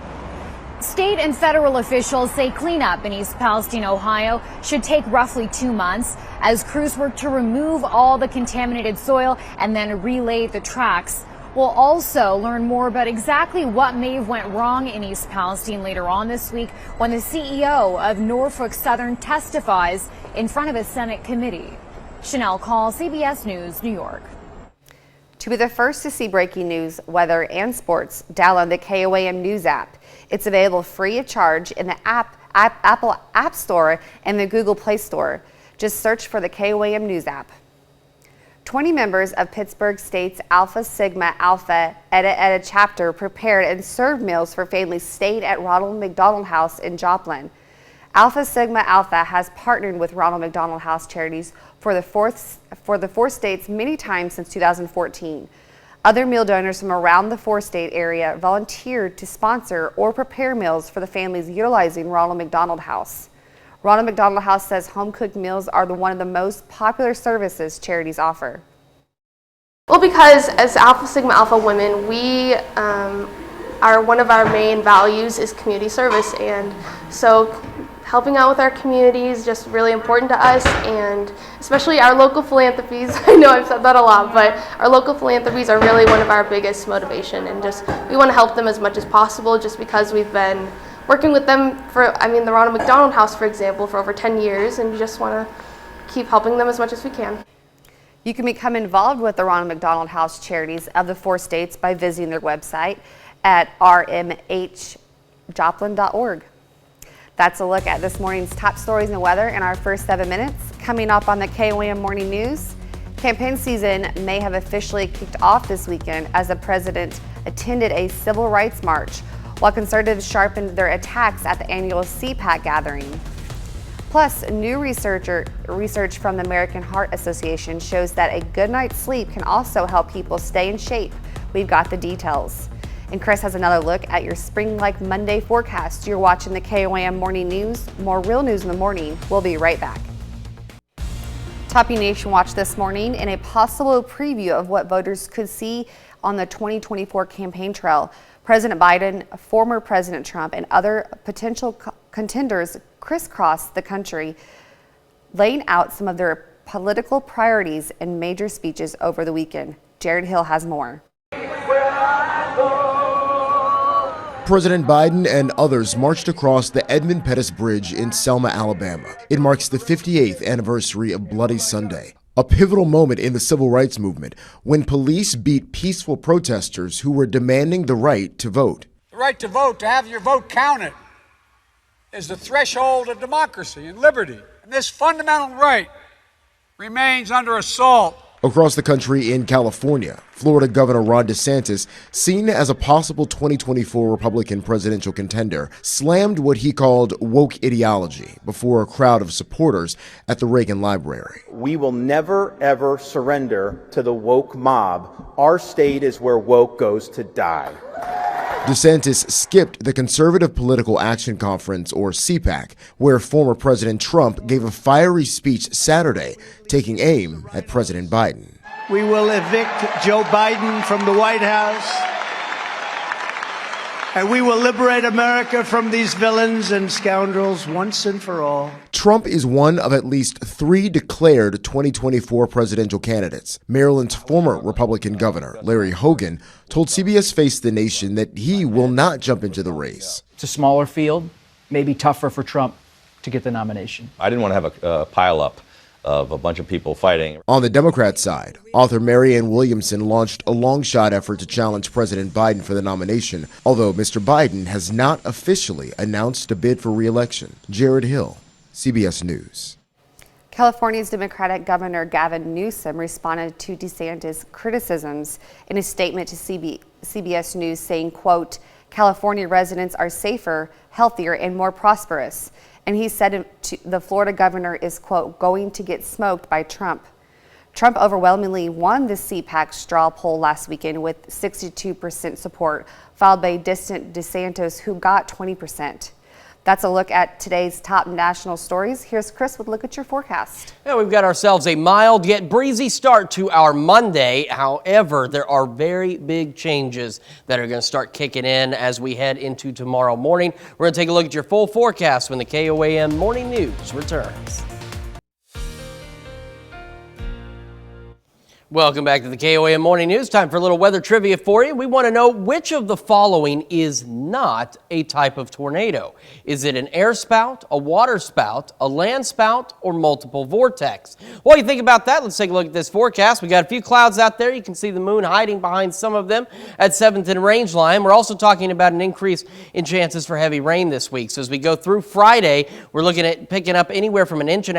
State and federal officials say cleanup in East Palestine, Ohio should take roughly 2 months as crews work to remove all the contaminated soil and then relay the tracks. We'll also learn more about exactly what may have went wrong in East Palestine later on this week when the CEO of Norfolk Southern testifies in front of a Senate committee. Chanel Call, CBS News, New York. To be the first to see breaking news, weather, and sports, download the KOAM News app. It's available free of charge in the Apple App Store and the Google Play Store. Just search for the KOAM News app. 20 members of Pittsburgh State's Alpha Sigma Alpha Eta chapter prepared and served meals for families stayed at Ronald McDonald House in Joplin. Alpha Sigma Alpha has partnered with Ronald McDonald House Charities for the four states many times since 2014. Other meal donors from around the four-state area volunteered to sponsor or prepare meals for the families utilizing Ronald McDonald House. Ronald McDonald House says home-cooked meals are one of the most popular services charities offer. Well, because as Alpha Sigma Alpha women, we one of our main values is community service, and so helping out with our community is just really important to us, and especially our local philanthropies. I know I've said that a lot, but our local philanthropies are really one of our biggest motivation, and just we want to help them as much as possible just because we've been working with them for, the Ronald McDonald House, for example, for over 10 years, and we just want to keep helping them as much as we can. You can become involved with the Ronald McDonald House Charities of the four states by visiting their website at rmhjoplin.org. That's a look at this morning's top stories and weather in our first 7 minutes. Coming up on the KOAM Morning News, campaign season may have officially kicked off this weekend as the president attended a civil rights march, while conservatives sharpened their attacks at the annual CPAC gathering. Plus, new research from the American Heart Association shows that a good night's sleep can also help people stay in shape. We've got the details. And Chris has another look at your spring-like Monday forecast. You're watching the KOAM Morning News. More real news in the morning. We'll be right back. Topping Nation Watch this morning in a possible preview of what voters could see on the 2024 campaign trail. President Biden, former President Trump, and other potential contenders crisscross the country, laying out some of their political priorities and major speeches over the weekend. Jared Hill has more. President Biden and others marched across the Edmund Pettus Bridge in Selma, Alabama. It marks the 58th anniversary of Bloody Sunday, a pivotal moment in the civil rights movement when police beat peaceful protesters who were demanding the right to vote. The right to vote, to have your vote counted, is the threshold of democracy and liberty. And this fundamental right remains under assault. Across the country in California, Florida Governor Ron DeSantis, seen as a possible 2024 Republican presidential contender, slammed what he called woke ideology before a crowd of supporters at the Reagan Library. We will never, ever surrender to the woke mob. Our state is where woke goes to die. DeSantis skipped the Conservative Political Action Conference, or CPAC, where former President Trump gave a fiery speech Saturday, taking aim at President Biden. We will evict Joe Biden from the White House, and we will liberate America from these villains and scoundrels once and for all. Trump is one of at least 3 declared 2024 presidential candidates. Maryland's former Republican governor, Larry Hogan, told CBS Face the Nation that he will not jump into the race. It's a smaller field, maybe tougher for Trump to get the nomination. I didn't want to have a pile-up of a bunch of people fighting. On the Democrat side, author Marianne Williamson launched a long-shot effort to challenge President Biden for the nomination, although Mr. Biden has not officially announced a bid for re-election. Jared Hill, CBS News. California's Democratic Governor Gavin Newsom responded to DeSantis' criticisms in a statement to CBS News saying, quote, "California residents are safer, healthier, and more prosperous." And he said the Florida governor is, quote, "going to get smoked by Trump." Trump overwhelmingly won the CPAC straw poll last weekend with 62% support, followed by distant DeSantis, who got 20%. That's a look at today's top national stories. Here's Chris with a look at your forecast. Yeah, we've got ourselves a mild yet breezy start to our Monday. However, there are very big changes that are going to start kicking in as we head into tomorrow morning. We're going to take a look at your full forecast when the KOAM Morning News returns. Welcome back to the KOAM Morning News. Time for a little weather trivia for you. We want to know which of the following is not a type of tornado. Is it an air spout, a water spout, a land spout, or multiple vortex? While you think about that, let's take a look at this forecast. We got a few clouds out there. You can see the moon hiding behind some of them at 7th and range line. We're also talking about an increase in chances for heavy rain this week. So as we go through Friday, we're looking at picking up anywhere from 1.5 inches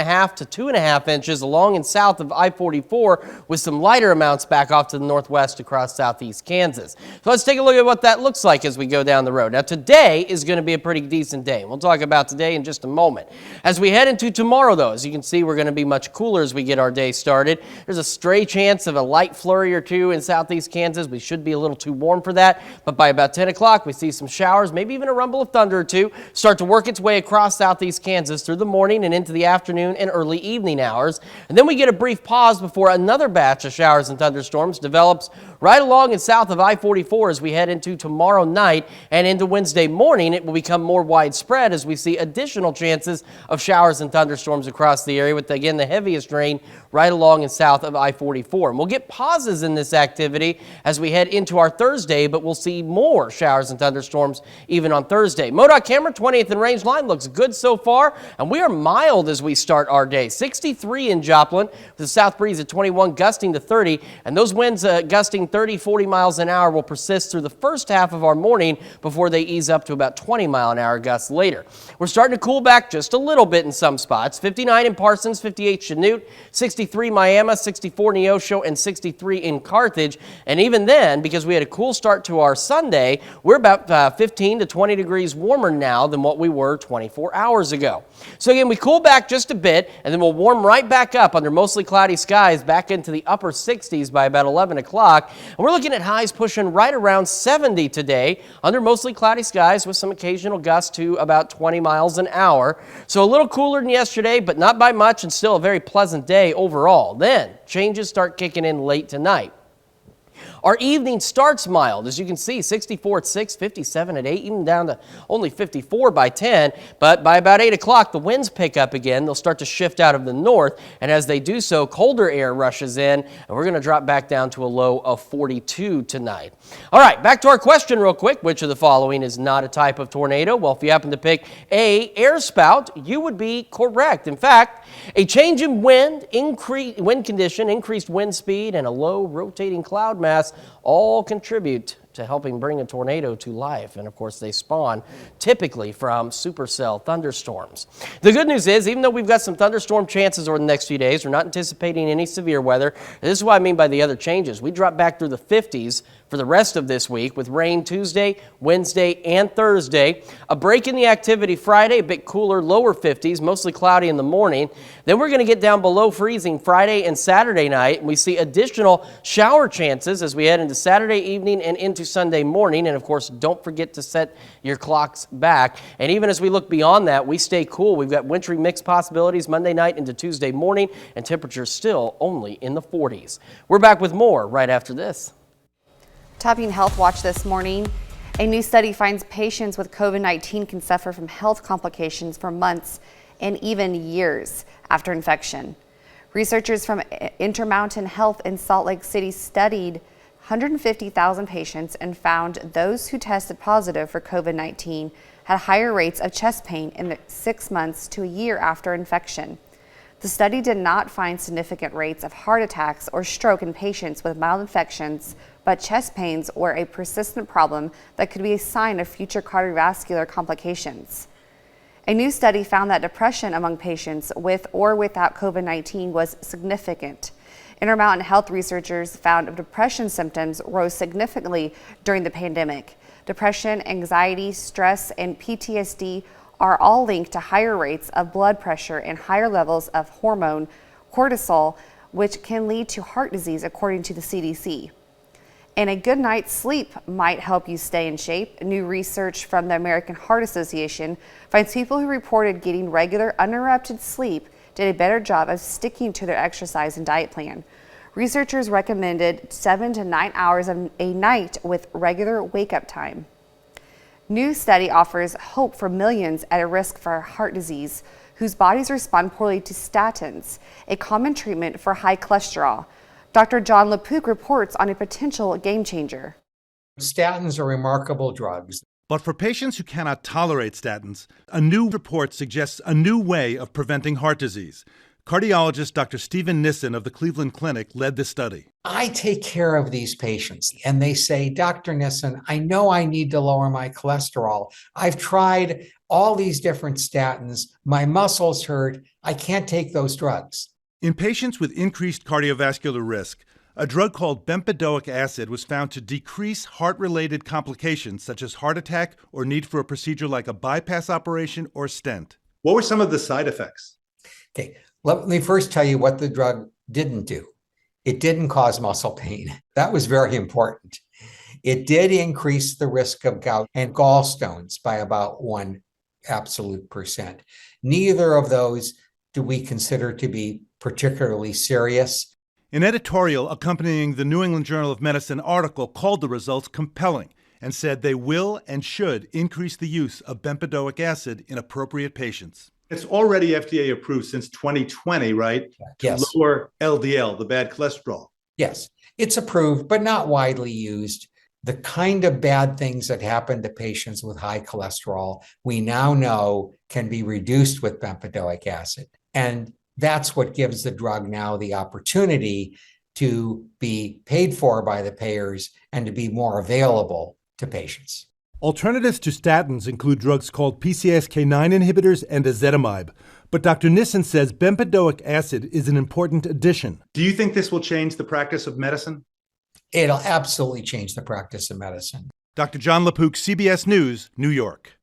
to 2.5 inches along and south of I-44 with some lighter amounts back off to the northwest across southeast Kansas. So let's take a look at what that looks like as we go down the road. Now today is going to be a pretty decent day. We'll talk about today in just a moment. As we head into tomorrow though, as you can see, we're going to be much cooler as we get our day started. There's a stray chance of a light flurry or two in southeast Kansas. We should be a little too warm for that, but by about 10 o'clock we see some showers, maybe even a rumble of thunder or two start to work its way across southeast Kansas through the morning and into the afternoon and early evening hours. And then we get a brief pause before another batch of showers and thunderstorms develops right along and south of I-44 as we head into tomorrow night and into Wednesday morning. It will become more widespread as we see additional chances of showers and thunderstorms across the area with, again, the heaviest rain right along and south of I-44. And we'll get pauses in this activity as we head into our Thursday, but we'll see more showers and thunderstorms even on Thursday. MoDOT camera, 20th and range line, looks good so far, and we are mild as we start our day. 63 in Joplin with a south breeze at 21, gusting to 30, and those winds gusting 30, 40 miles an hour will persist through the first half of our morning before they ease up to about 20-mile-an-hour gusts later. We're starting to cool back just a little bit in some spots. 59 in Parsons, 58 Chanute, 63 Miami, 64 Neosho, and 63 in Carthage. And even then, because we had a cool start to our Sunday, we're about 15 to 20 degrees warmer now than what we were 24 hours ago. So again, we cool back just a bit, and then we'll warm right back up under mostly cloudy skies back into the upper 60s by about 11 o'clock. And we're looking at highs pushing right around 70 today under mostly cloudy skies with some occasional gusts to about 20 miles an hour. So a little cooler than yesterday, but not by much, and still a very pleasant day overall. Then changes start kicking in late tonight. Our evening starts mild, as you can see, 64 at 6, 57 at 8, even down to only 54 by 10. But by about 8 o'clock, the winds pick up again. They'll start to shift out of the north, and as they do so, colder air rushes in, and we're going to drop back down to a low of 42 tonight. All right, back to our question real quick. Which of the following is not a type of tornado? Well, if you happen to pick A, air spout, you would be correct. In fact, a change in wind condition, increased wind speed, and a low rotating cloud mass all contribute to helping bring a tornado to life. And of course, they spawn typically from supercell thunderstorms. The good news is, even though we've got some thunderstorm chances over the next few days, we're not anticipating any severe weather. This is what I mean by the other changes. We drop back through the 50s for the rest of this week with rain Tuesday, Wednesday, and Thursday. A break in the activity Friday, a bit cooler, lower 50s, mostly cloudy in the morning. Then we're going to get down below freezing Friday and Saturday night. And we see additional shower chances as we head into Saturday evening and into Sunday morning. And of course, don't forget to set your clocks back. And even as we look beyond that, we stay cool. We've got wintry mix possibilities Monday night into Tuesday morning, and temperatures still only in the 40s. We're back with more right after this. Topping Health Watch this morning, a new study finds patients with COVID-19 can suffer from health complications for months and even years after infection. Researchers from Intermountain Health in Salt Lake City studied 150,000 patients and found those who tested positive for COVID-19 had higher rates of chest pain in the 6 months to a year after infection. The study did not find significant rates of heart attacks or stroke in patients with mild infections, but chest pains were a persistent problem that could be a sign of future cardiovascular complications. A new study found that depression among patients with or without COVID-19 was significant. Intermountain Health researchers found depression symptoms rose significantly during the pandemic. Depression, anxiety, stress, and PTSD are all linked to higher rates of blood pressure and higher levels of hormone cortisol, which can lead to heart disease, according to the CDC. And a good night's sleep might help you stay in shape. New research from the American Heart Association finds people who reported getting regular, uninterrupted sleep did a better job of sticking to their exercise and diet plan. Researchers recommended 7 to 9 hours a night with regular wake-up time. New study offers hope for millions at a risk for heart disease whose bodies respond poorly to statins, a common treatment for high cholesterol. Dr. John LaPook reports on a potential game changer. Statins are remarkable drugs. But for patients who cannot tolerate statins, a new report suggests a new way of preventing heart disease. Cardiologist Dr. Stephen Nissen of the Cleveland Clinic led this study. I take care of these patients, and they say, Dr. Nissen, I know I need to lower my cholesterol. I've tried all these different statins. My muscles hurt. I can't take those drugs. In patients with increased cardiovascular risk, a drug called bempedoic acid was found to decrease heart-related complications such as heart attack or need for a procedure like a bypass operation or stent. What were some of the side effects? Okay, let me first tell you what the drug didn't do. It didn't cause muscle pain. That was very important. It did increase the risk of gout and gallstones by about 1 absolute percent. Neither of those do we consider to be particularly serious. An editorial accompanying the New England Journal of Medicine article called the results compelling and said they will and should increase the use of bempedoic acid in appropriate patients. It's already FDA approved since 2020, right? Yes. To lower LDL, the bad cholesterol. Yes, it's approved, but not widely used. The kind of bad things that happen to patients with high cholesterol, we now know can be reduced with bempedoic acid. And that's what gives the drug now the opportunity to be paid for by the payers and to be more available to patients. Alternatives to statins include drugs called PCSK9 inhibitors and ezetimibe. But Dr. Nissen says bempedoic acid is an important addition. Do you think this will change the practice of medicine? It'll absolutely change the practice of medicine. Dr. John LaPook, CBS News, New York.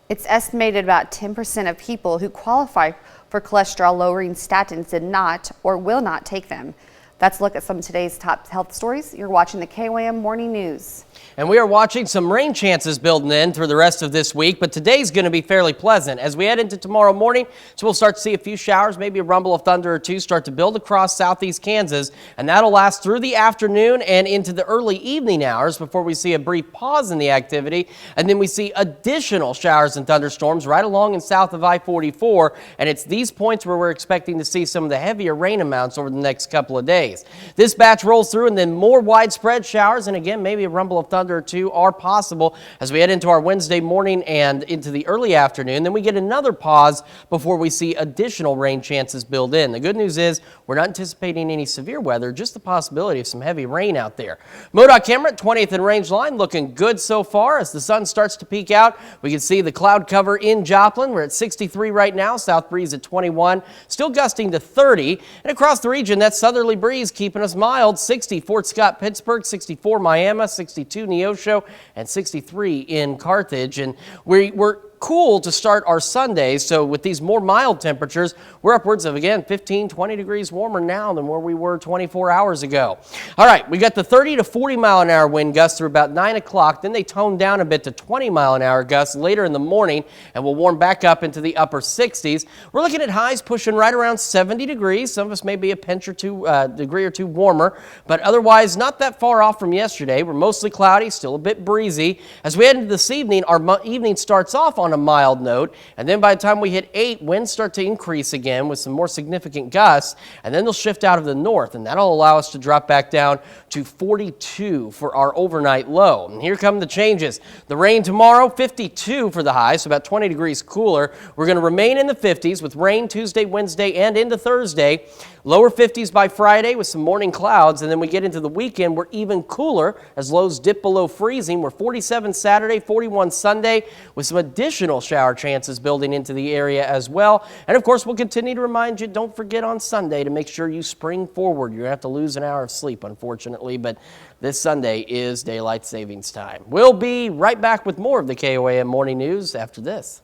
It's estimated about 10% of people who qualify for cholesterol-lowering statins did not or will not take them. That's a look at some of today's top health stories. You're watching the KOAM Morning News. And we are watching some rain chances building in through the rest of this week, but today's going to be fairly pleasant. As we head into tomorrow morning, so we'll start to see a few showers, maybe a rumble of thunder or two start to build across southeast Kansas, and that'll last through the afternoon and into the early evening hours before we see a brief pause in the activity, and then we see additional showers and thunderstorms right along and south of I-44, and it's these points where we're expecting to see some of the heavier rain amounts over the next couple of days. This batch rolls through, and then more widespread showers, and again, maybe a rumble of thunder or two are possible as we head into our Wednesday morning and into the early afternoon. Then we get another pause before we see additional rain chances build in. The good news is we're not anticipating any severe weather, just the possibility of some heavy rain out there. MoDOT camera at 20th and Range Line looking good so far. As the sun starts to peek out, we can see the cloud cover in Joplin. We're at 63 right now, south breeze at 21, still gusting to 30. And across the region, that southerly breeze keeping us mild. 60 Fort Scott, Pittsburgh, 64 Miami, 62 Neosho, and 63 in Carthage. And we're cool to start our Sunday, so with these more mild temperatures, we're upwards of, again, 15, 20 degrees warmer now than where we were 24 hours ago. All right, we got the 30 to 40 mile an hour wind gusts through about 9 o'clock, then they tone down a bit to 20 mile an hour gusts later in the morning, and we'll warm back up into the upper 60s. We're looking at highs pushing right around 70 degrees. Some of us may be a pinch or two, degree or two warmer, but otherwise not that far off from yesterday. We're mostly cloudy, still a bit breezy. As we head into this evening, our evening starts off on a mild note, and then by the time we hit 8, winds start to increase again with some more significant gusts, and then they'll shift out of the north, and that'll allow us to drop back down to 42 for our overnight low. And here come the changes. The rain tomorrow, 52 for the high, so about 20 degrees cooler. We're going to remain in the 50s with rain Tuesday, Wednesday, and into Thursday. Lower 50s by Friday with some morning clouds, and then we get into the weekend, we're even cooler as lows dip below freezing. We're 47 Saturday, 41 Sunday with some additional shower chances building into the area as well. And of course, we'll continue to remind you, don't forget on Sunday to make sure you spring forward. You're going to have to lose an hour of sleep, unfortunately, but this Sunday is daylight savings time. We'll be right back with more of the KOAM Morning News after this.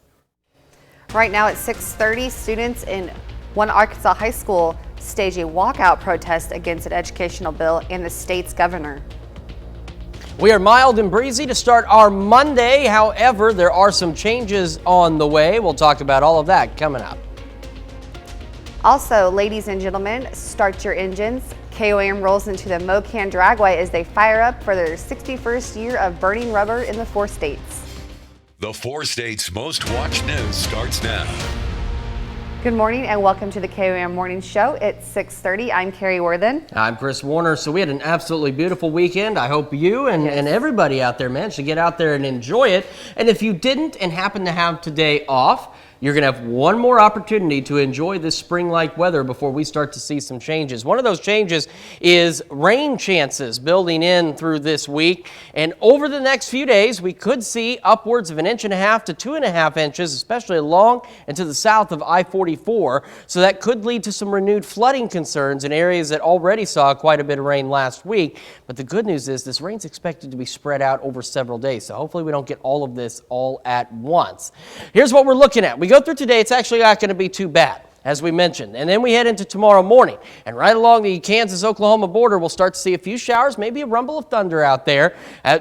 Right now at 6:30, students in one Arkansas high school stage a walkout protest against an educational bill and the state's governor. We are mild and breezy to start our Monday. However, there are some changes on the way. We'll talk about all of that coming up. Also, ladies and gentlemen, start your engines. KOAM rolls into the Mocan Dragway as they fire up for their 61st year of burning rubber in the 4 states. The 4 states' most watched news starts now. Good morning and welcome to the KOAM Morning Show. It's 6:30. I'm Carrie Worthen. I'm Chris Warner. So we had an absolutely beautiful weekend. I hope you and everybody out there managed to get out there and enjoy it. And if you didn't and happen to have today off, you're going to have one more opportunity to enjoy this spring-like weather before we start to see some changes. One of those changes is rain chances building in through this week. And over the next few days, we could see upwards of 1.5 to 2.5 inches, especially along and to the south of I-44. So that could lead to some renewed flooding concerns in areas that already saw quite a bit of rain last week. But the good news is this rain's expected to be spread out over several days. So hopefully we don't get all of this all at once. Here's what we're looking at. We go through today, it's actually not going to be too bad, as we mentioned. And then we head into tomorrow morning. And right along the Kansas-Oklahoma border, we'll start to see a few showers, maybe a rumble of thunder out there,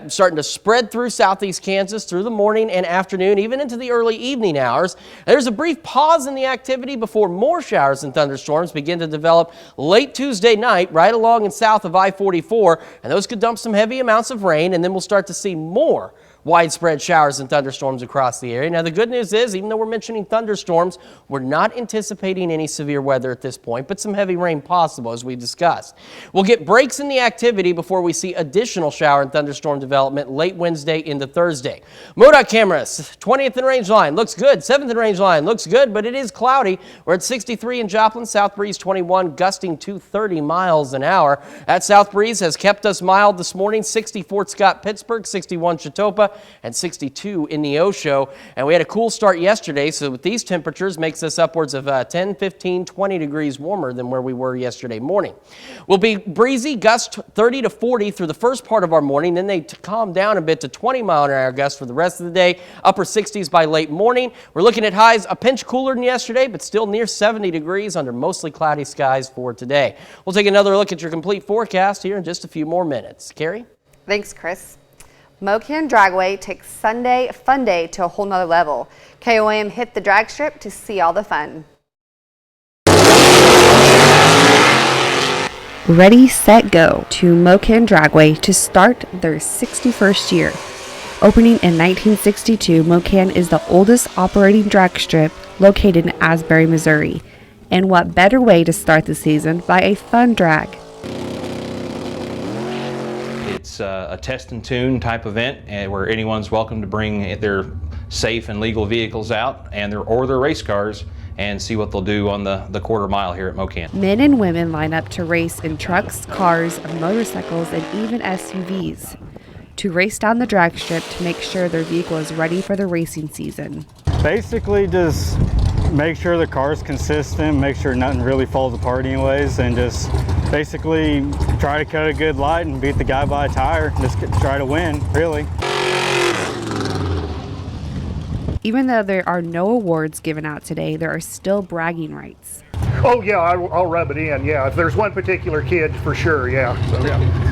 starting to spread through southeast Kansas through the morning and afternoon, even into the early evening hours. There's a brief pause in the activity before more showers and thunderstorms begin to develop late Tuesday night, right along and south of I-44. And those could dump some heavy amounts of rain, and then we'll start to see more widespread showers and thunderstorms across the area. Now, the good news is, even though we're mentioning thunderstorms, we're not anticipating any severe weather at this point, but some heavy rain possible, as we discussed. We'll get breaks in the activity before we see additional shower and thunderstorm development late Wednesday into Thursday. MoDOT cameras, 20th and Range Line looks good. 7th and Range Line looks good, but it is cloudy. We're at 63 in Joplin, south breeze 21, gusting to 30 miles an hour. That south breeze has kept us mild this morning. 60 Fort Scott, Pittsburgh, 61 Chetopa, and 62 in Neosho. And we had a cool start yesterday, so with these temperatures makes us upwards of 10, 15, 20 degrees warmer than where we were yesterday morning. We'll be breezy, gusts 30 to 40 through the first part of our morning, then they calm down a bit to 20-mile-an-hour gusts for the rest of the day, upper 60s by late morning. We're looking at highs a pinch cooler than yesterday, but still near 70 degrees under mostly cloudy skies for today. We'll take another look at your complete forecast here in just a few more minutes. Carrie? Thanks, Chris. MoKan Dragway takes Sunday Fun Day to a whole nother level. KOAM hit the drag strip to see all the fun. Ready, set, go to MoKan Dragway to start their 61st year. Opening in 1962, MoKan is the oldest operating drag strip located in Asbury, Missouri. And what better way to start the season by a fun drag? It's a test and tune type event where anyone's welcome to bring their safe and legal vehicles out and or their race cars and see what they'll do on the quarter mile here at MoKan. Men and women line up to race in trucks, cars, motorcycles, and even SUVs to race down the drag strip to make sure their vehicle is ready for the racing season. Basically just make sure the car's consistent, make sure nothing really falls apart anyways, and just basically try to cut a good light and beat the guy by a tire. Just try to win, really. Even though there are no awards given out today, there are still bragging rights. Oh yeah, I'll rub it in, yeah. If there's one particular kid, for sure, yeah. So, yeah.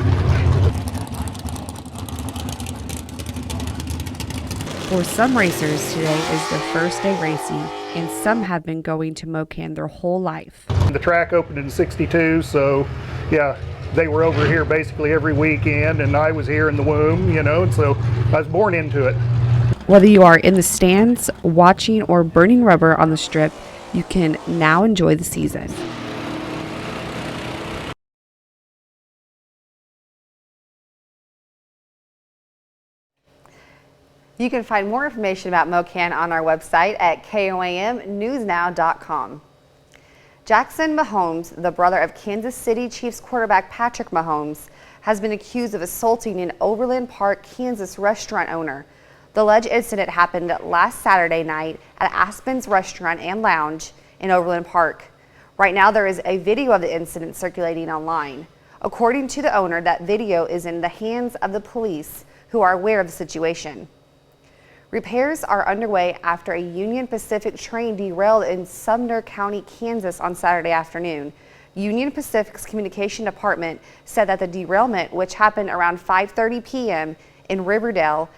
For some racers, today is their first day racing, and some have been going to MoKan their whole life. The track opened in '62, so yeah, they were over here basically every weekend, and I was here in the womb, you know, and so I was born into it. Whether you are in the stands, watching, or burning rubber on the strip, you can now enjoy the season. You can find more information about MoKan on our website at KOAMnewsnow.com. Jackson Mahomes, the brother of Kansas City Chiefs quarterback Patrick Mahomes, has been accused of assaulting an Overland Park, Kansas restaurant owner. The alleged incident happened last Saturday night at Aspen's Restaurant and Lounge in Overland Park. Right now, there is a video of the incident circulating online. According to the owner, that video is in the hands of the police, who are aware of the situation. Repairs are underway after a Union Pacific train derailed in Sumner County, Kansas on Saturday afternoon. Union Pacific's communication department said that the derailment, which happened around 5:30 p.m. in Riverdale,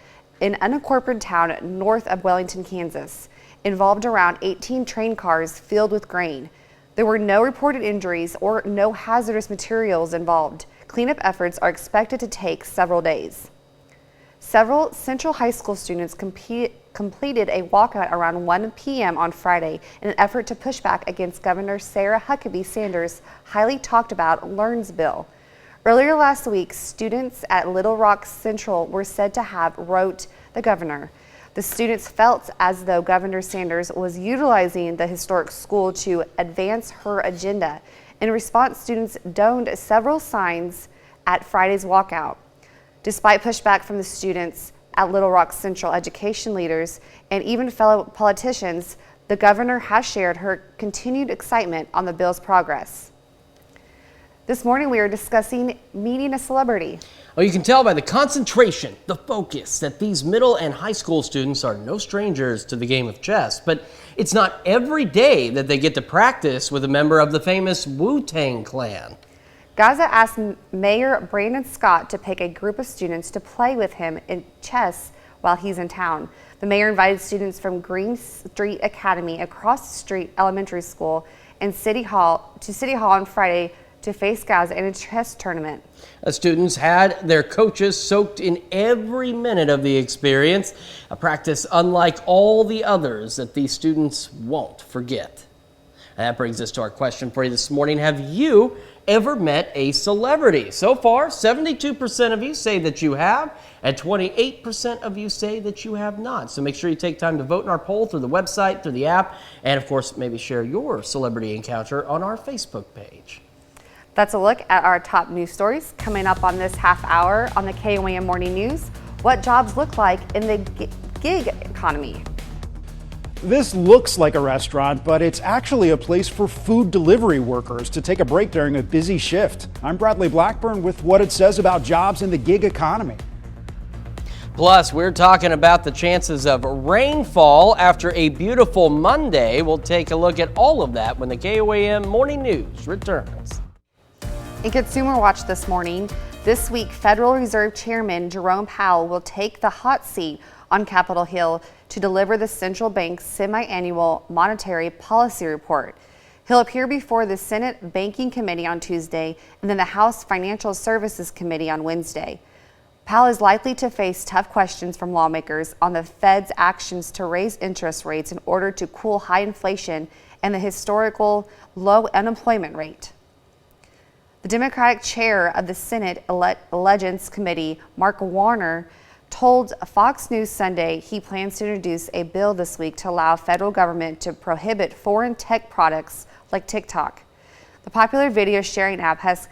an unincorporated town north of Wellington, Kansas, involved around 18 train cars filled with grain. There were no reported injuries or no hazardous materials involved. Cleanup efforts are expected to take several days. Several Central High School students completed a walkout around 1 p.m. on Friday in an effort to push back against Governor Sarah Huckabee Sanders' highly talked about LEARNS bill. Earlier last week, students at Little Rock Central were said to have wrote the governor. The students felt as though Governor Sanders was utilizing the historic school to advance her agenda. In response, students donned several signs at Friday's walkout. Despite pushback from the students at Little Rock Central, education leaders, and even fellow politicians, the governor has shared her continued excitement on the bill's progress. This morning we are discussing meeting a celebrity. Well, you can tell by the concentration, the focus, that these middle and high school students are no strangers to the game of chess. But it's not every day that they get to practice with a member of the famous Wu-Tang Clan. Gaza asked Mayor Brandon Scott to pick a group of students to play with him in chess while he's in town. The mayor invited students from Green Street Academy, across the street elementary school, and City Hall on Friday to face Gaza in a chess tournament. Students had their coaches soaked in every minute of the experience, a practice unlike all the others that these students won't forget. And that brings us to our question for you this morning. Have you ever met a celebrity? So far, 72% of you say that you have, and 28% of you say that you have not. So make sure you take time to vote in our poll through the website, through the app, and of course, maybe share your celebrity encounter on our Facebook page. That's a look at our top news stories coming up on this half hour on the KOAM Morning News. what jobs look like in the gig economy. This looks like a restaurant, but it's actually a place for food delivery workers to take a break during a busy shift. I'm Bradley Blackburn with what it says about jobs in the gig economy. Plus, we're talking about the chances of rainfall after a beautiful Monday. We'll take a look at all of that when the KOAM Morning News returns. In Consumer Watch this morning, this week, Federal Reserve Chairman Jerome Powell will take the hot seat on Capitol Hill to deliver the central bank's semi-annual monetary policy report. He'll appear before the Senate Banking Committee on Tuesday and then the House Financial Services Committee on Wednesday. Powell is likely to face tough questions from lawmakers on the Fed's actions to raise interest rates in order to cool high inflation and the historical low unemployment rate. The Democratic chair of the Senate Intelligence Committee, Mark Warner, told Fox News Sunday he plans to introduce a bill this week to allow federal government to prohibit foreign tech products like TikTok. The popular video sharing app has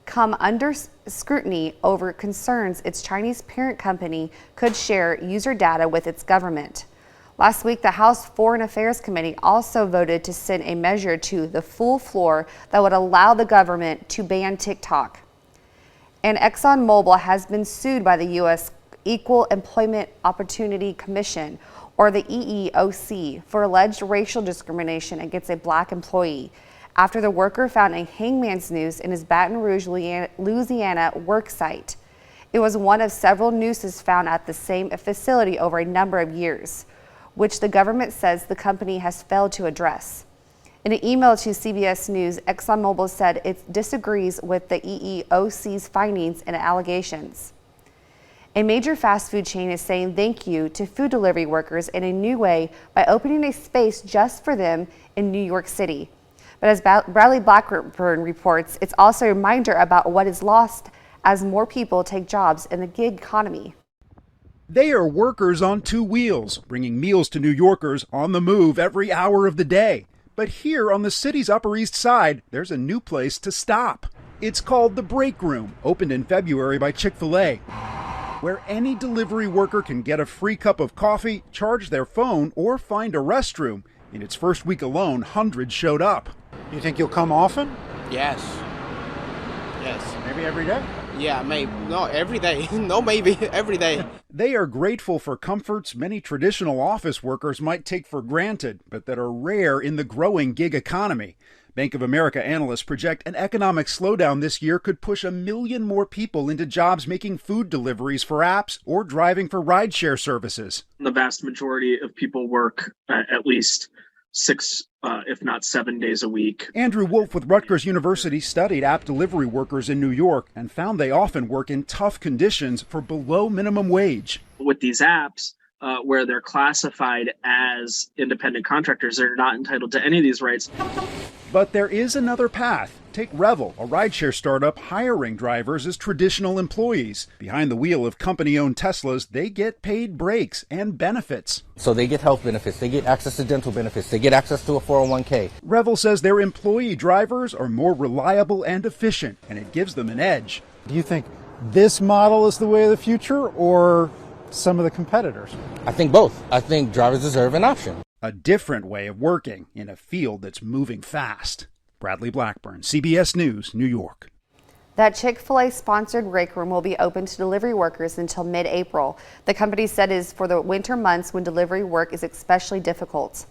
come under scrutiny over concerns its Chinese parent company could share user data with its government. Last week, the House Foreign Affairs Committee also voted to send a measure to the full floor that would allow the government to ban TikTok. And ExxonMobil has been sued by the U.S. Equal Employment Opportunity Commission, or the EEOC, for alleged racial discrimination against a black employee after the worker found a hangman's noose in his Baton Rouge, Louisiana work site. It was one of several nooses found at the same facility over a number of years, which the government says the company has failed to address. In an email to CBS News, ExxonMobil said it disagrees with the EEOC's findings and allegations. A major fast food chain is saying thank you to food delivery workers in a new way by opening a space just for them in New York City. But as Bradley Blackburn reports, it's also a reminder about what is lost as more people take jobs in the gig economy. They are workers on two wheels, bringing meals to New Yorkers on the move every hour of the day. But here on the city's Upper East Side, there's a new place to stop. It's called The Break Room, opened in February by Chick-fil-A, where any delivery worker can get a free cup of coffee, charge their phone, or find a restroom. In its first week alone, hundreds showed up. You think you'll come often? Yes. Maybe every day? Yeah, maybe. No, every day. No, maybe. Every day. They are grateful for comforts many traditional office workers might take for granted, but that are rare in the growing gig economy. Bank of America analysts project an economic slowdown this year could push 1 million more people into jobs making food deliveries for apps or driving for rideshare services. The vast majority of people work at least 6, if not 7 days a week. Andrew Wolf with Rutgers University studied app delivery workers in New York and found they often work in tough conditions for below minimum wage. With these apps, where they're classified as independent contractors, they're not entitled to any of these rights. But there is another path. Take Revel, a rideshare startup hiring drivers as traditional employees. Behind the wheel of company-owned Teslas, they get paid breaks and benefits. So they get health benefits, they get access to dental benefits, they get access to a 401k. Revel says their employee drivers are more reliable and efficient, and it gives them an edge. Do you think this model is the way of the future, or some of the competitors? I think both. I think drivers deserve an option. A different way of working in a field that's moving fast. Bradley Blackburn, CBS News, New York. That Chick-fil-A sponsored break room will be open to delivery workers until mid-April. The company said it is for the winter months when delivery work is especially difficult.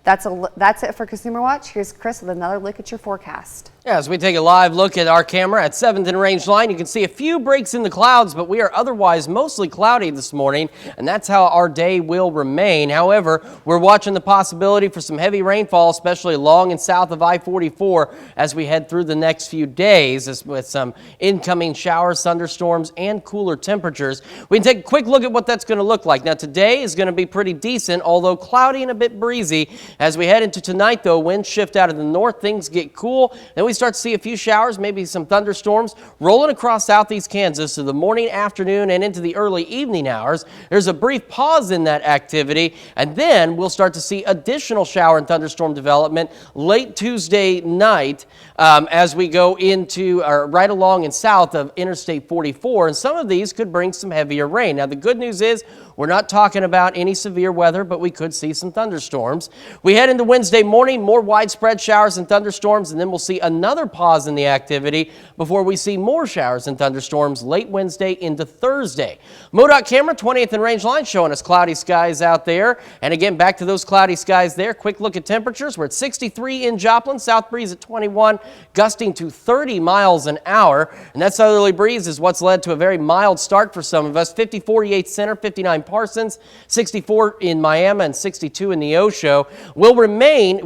That's it for Consumer Watch. Here's Chris with another look at your forecast. Yeah, as we take a live look at our camera at 7th and Range Line, you can see a few breaks in the clouds, but we are otherwise mostly cloudy this morning, and that's how our day will remain. However, we're watching the possibility for some heavy rainfall, especially along and south of I-44 as we head through the next few days with some incoming showers, thunderstorms, and cooler temperatures. We can take a quick look at what that's going to look like. Now, today is going to be pretty decent, although cloudy and a bit breezy. As we head into tonight, though, winds shift out of the north, things get cool, then we we start to see a few showers, maybe some thunderstorms rolling across southeast Kansas to the morning, afternoon, and into the early evening hours. There's a brief pause in that activity, and then we'll start to see additional shower and thunderstorm development late Tuesday night as we go into right along and south of Interstate 44, and some of these could bring some heavier rain. Now, the good news is we're not talking about any severe weather, but we could see some thunderstorms. We head into Wednesday morning, more widespread showers and thunderstorms, and then we'll see another pause in the activity before we see more showers and thunderstorms late Wednesday into Thursday. MoDOT camera 20th and range line showing us cloudy skies out there. And again, back to those cloudy skies there. Quick look at temperatures. We're at 63 in Joplin, south breeze at 21, gusting to 30 miles an hour. And that southerly breeze is what's led to a very mild start for some of us. 50-48 Center, 59 Parsons, 64 in Miami, and 62 in Neosho. Will remain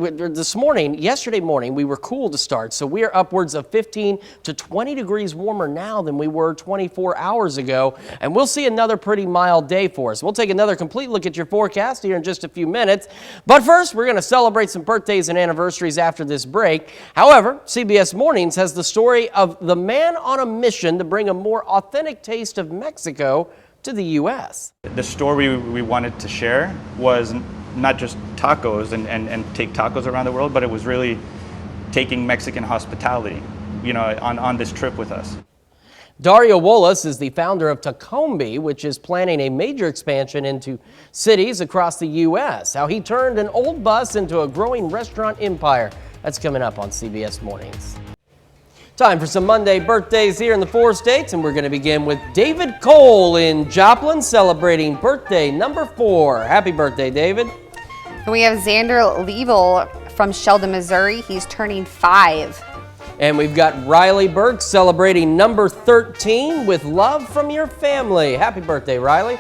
yesterday morning, we were cool to start. So we are upwards of 15 to 20 degrees warmer now than we were 24 hours ago. And we'll see another pretty mild day for us. We'll take another complete look at your forecast here in just a few minutes. But first, we're going to celebrate some birthdays and anniversaries after this break. However, CBS Mornings has the story of the man on a mission to bring a more authentic taste of Mexico to the U.S. The story we wanted to share was not just tacos and take tacos around the world, but it was really taking Mexican hospitality, on this trip with us. Dario Wallace is the founder of Tacombi, which is planning a major expansion into cities across the U.S. How he turned an old bus into a growing restaurant empire. That's coming up on CBS Mornings. Time for some Monday birthdays here in the 4 states, and we're going to begin with David Cole in Joplin, celebrating birthday number 4. Happy birthday, David. And we have Xander Liebel from Sheldon, Missouri. He's turning 5. And we've got Riley Burke celebrating number 13 with love from your family. Happy birthday, Riley.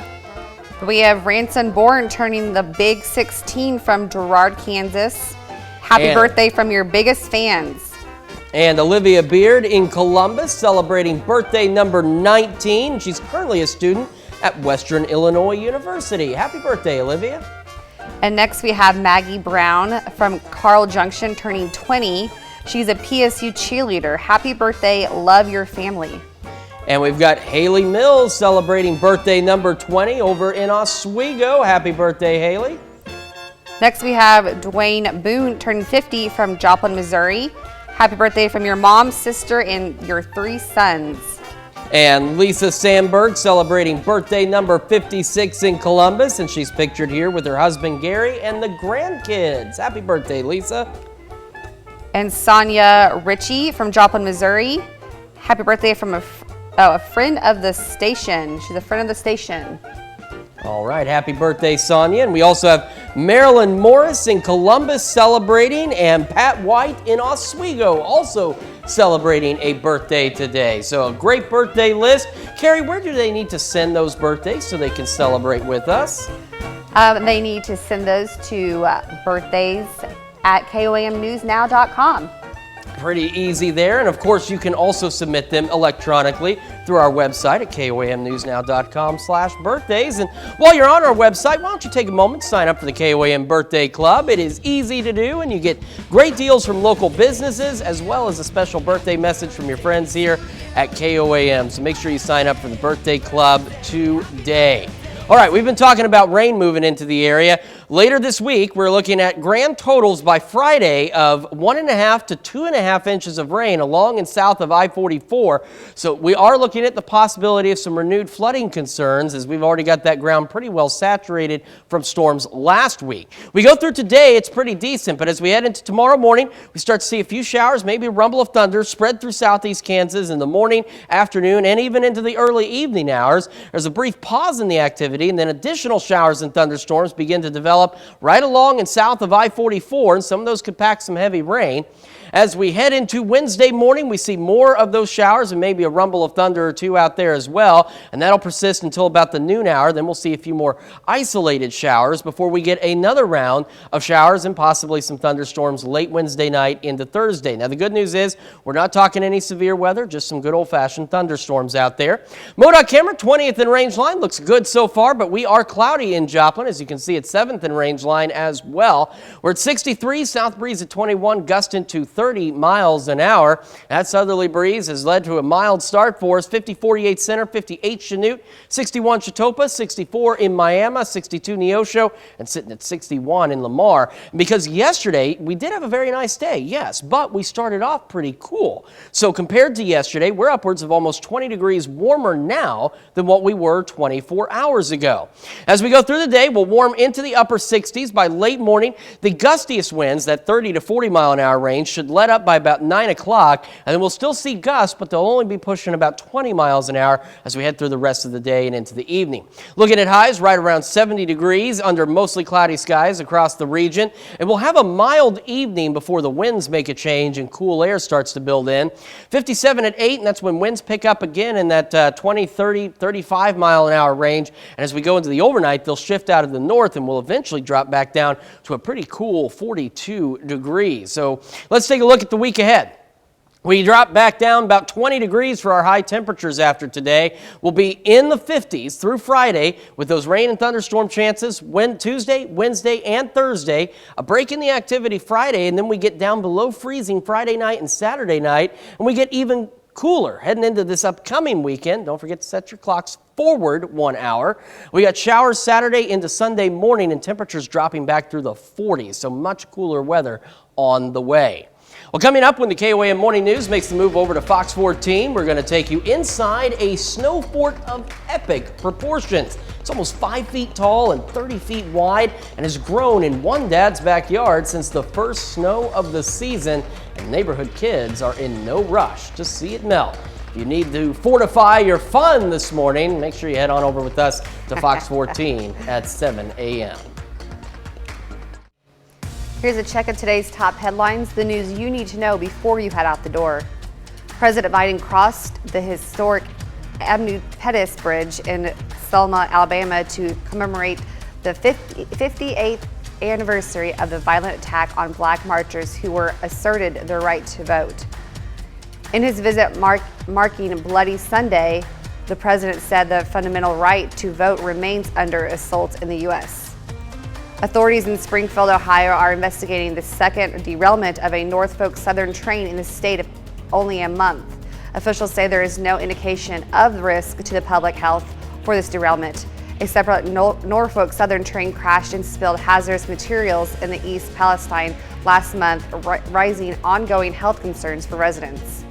We have Ranson Bourne turning the big 16 from Girard, Kansas. Happy birthday from your biggest fans. And Olivia Beard in Columbus celebrating birthday number 19. She's currently a student at Western Illinois University. Happy birthday, Olivia. And next we have Maggie Brown from Carl Junction turning 20. She's a PSU cheerleader. Happy birthday, love your family. And we've got Haley Mills celebrating birthday number 20 over in Oswego. Happy birthday, Haley. Next we have Dwayne Boone turning 50 from Joplin, Missouri. Happy birthday from your mom, sister, and your 3 sons. And Lisa Sandberg celebrating birthday number 56 in Columbus, and she's pictured here with her husband Gary and the grandkids. Happy birthday, Lisa. And Sonia Ritchie from Joplin, Missouri. Happy birthday from a friend of the station. She's a friend of the station. All right, happy birthday, Sonia. And we also have Marilyn Morris in Columbus celebrating, and Pat White in Oswego also celebrating a birthday today. So a great birthday list. Carrie, where do they need to send those birthdays so they can celebrate with us? They need to send those to birthdays at KOAMnewsnow.com. Pretty easy there. And of course, you can also submit them electronically through our website at KOAMnewsnow.com/birthdays. And while you're on our website, why don't you take a moment to sign up for the KOAM Birthday Club? It is easy to do, and you get great deals from local businesses, as well as a special birthday message from your friends here at KOAM. So make sure you sign up for the Birthday Club today. All right, we've been talking about rain moving into the area. Later this week, we're looking at grand totals by Friday of 1.5 to 2.5 inches of rain along and south of I-44. So we are looking at the possibility of some renewed flooding concerns, as we've already got that ground pretty well saturated from storms last week. We go through today, it's pretty decent, but as we head into tomorrow morning, we start to see a few showers, maybe a rumble of thunder spread through southeast Kansas in the morning, afternoon, and even into the early evening hours. There's a brief pause in the activity, and then additional showers and thunderstorms begin to develop right along and south of I-44, and some of those could pack some heavy rain. As we head into Wednesday morning, we see more of those showers and maybe a rumble of thunder or two out there as well, and that'll persist until about the noon hour. Then we'll see a few more isolated showers before we get another round of showers and possibly some thunderstorms late Wednesday night into Thursday. Now, the good news is we're not talking any severe weather, just some good old-fashioned thunderstorms out there. MoDOT camera 20th and range line looks good so far, but we are cloudy in Joplin. As you can see, it's 7th and range line as well. We're at 63, south breeze at 21, gusting to 30 miles an hour. That southerly breeze has led to a mild start for us. 50-48 Center, 58 Chanute, 61 Chitopa, 64 in Miami, 62 Neosho, and sitting at 61 in Lamar. Because yesterday we did have a very nice day, yes, but we started off pretty cool. So compared to yesterday, we're upwards of almost 20 degrees warmer now than what we were 24 hours ago. As we go through the day, we'll warm into the upper 60s by late morning. The gustiest winds, that 30 to 40 mile an hour range, should let up by about 9 o'clock, and then we'll still see gusts, but they'll only be pushing about 20 miles an hour as we head through the rest of the day and into the evening. Looking at highs right around 70 degrees under mostly cloudy skies across the region, and we'll have a mild evening before the winds make a change and cool air starts to build in. 57 at 8, and that's when winds pick up again in that 20, 30, 35 mile an hour range. And as we go into the overnight, they'll shift out of the north and will eventually drop back down to a pretty cool 42 degrees. So let's take a look at the week ahead. We drop back down about 20 degrees for our high temperatures after today. We'll be in the 50s through Friday with those rain and thunderstorm chances Tuesday, Wednesday, and Thursday. A break in the activity Friday, and then we get down below freezing Friday night and Saturday night, and we get even cooler heading into this upcoming weekend. Don't forget to set your clocks forward 1 hour. We got showers Saturday into Sunday morning and temperatures dropping back through the 40s, so much cooler weather on the way. Well, coming up when the KOAM Morning News makes the move over to Fox 14, we're going to take you inside a snow fort of epic proportions. It's almost 5 feet tall and 30 feet wide and has grown in one dad's backyard since the first snow of the season, and neighborhood kids are in no rush to see it melt. If you need to fortify your fun this morning, make sure you head on over with us to Fox 14 at 7 a.m. Here's a check of today's top headlines, the news you need to know before you head out the door. President Biden crossed the historic Edmund Pettus Bridge in Selma, Alabama to commemorate the 58th anniversary of the violent attack on black marchers who were asserted their right to vote. In his visit marking Bloody Sunday, the president said the fundamental right to vote remains under assault in the U.S. Authorities in Springfield, Ohio are investigating the second derailment of a Norfolk Southern train in the state of only a month. Officials say there is no indication of risk to the public health for this derailment. A separate Norfolk Southern train crashed and spilled hazardous materials in the East Palestine last month, raising ongoing health concerns for residents.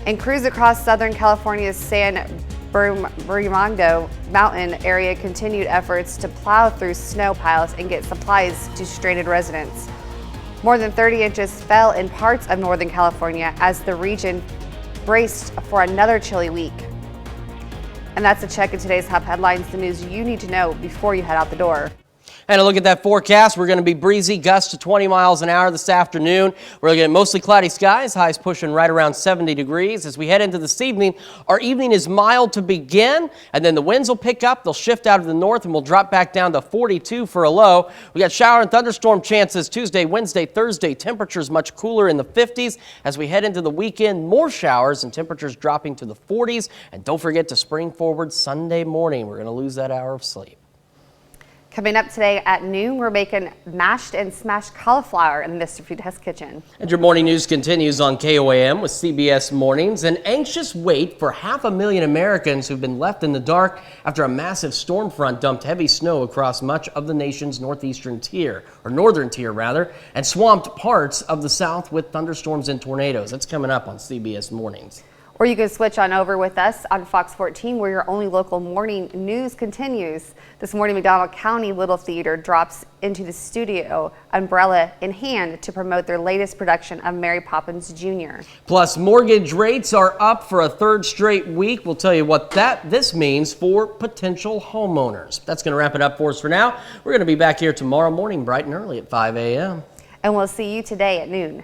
And crews across Southern California's San Bernardino Mountain area continued efforts to plow through snow piles and get supplies to stranded residents. More than 30 inches fell in parts of Northern California as the region braced for another chilly week. And that's a check of today's top headlines, the news you need to know before you head out the door. And a look at that forecast. We're going to be breezy, gusts to 20 miles an hour this afternoon. We're going to get mostly cloudy skies, highs pushing right around 70 degrees. As we head into this evening, our evening is mild to begin, and then the winds will pick up. They'll shift out of the north, and we'll drop back down to 42 for a low. We got shower and thunderstorm chances Tuesday, Wednesday, Thursday. Temperatures much cooler in the 50s. As we head into the weekend, more showers and temperatures dropping to the 40s. And don't forget to spring forward Sunday morning. We're going to lose that hour of sleep. Coming up today at noon, we're making mashed and smashed cauliflower in the Mr. Food Test Kitchen. And your morning news continues on KOAM with CBS Mornings. An anxious wait for 500,000 Americans who've been left in the dark after a massive storm front dumped heavy snow across much of the nation's northern tier, and swamped parts of the south with thunderstorms and tornadoes. That's coming up on CBS Mornings. Or you can switch on over with us on Fox 14, where your only local morning news continues. This morning, McDonald County Little Theater drops into the studio, umbrella in hand, to promote their latest production of Mary Poppins Jr. Plus, mortgage rates are up for a third straight week. We'll tell you what this means for potential homeowners. That's going to wrap it up for us for now. We're going to be back here tomorrow morning, bright and early at 5 a.m. And we'll see you today at noon.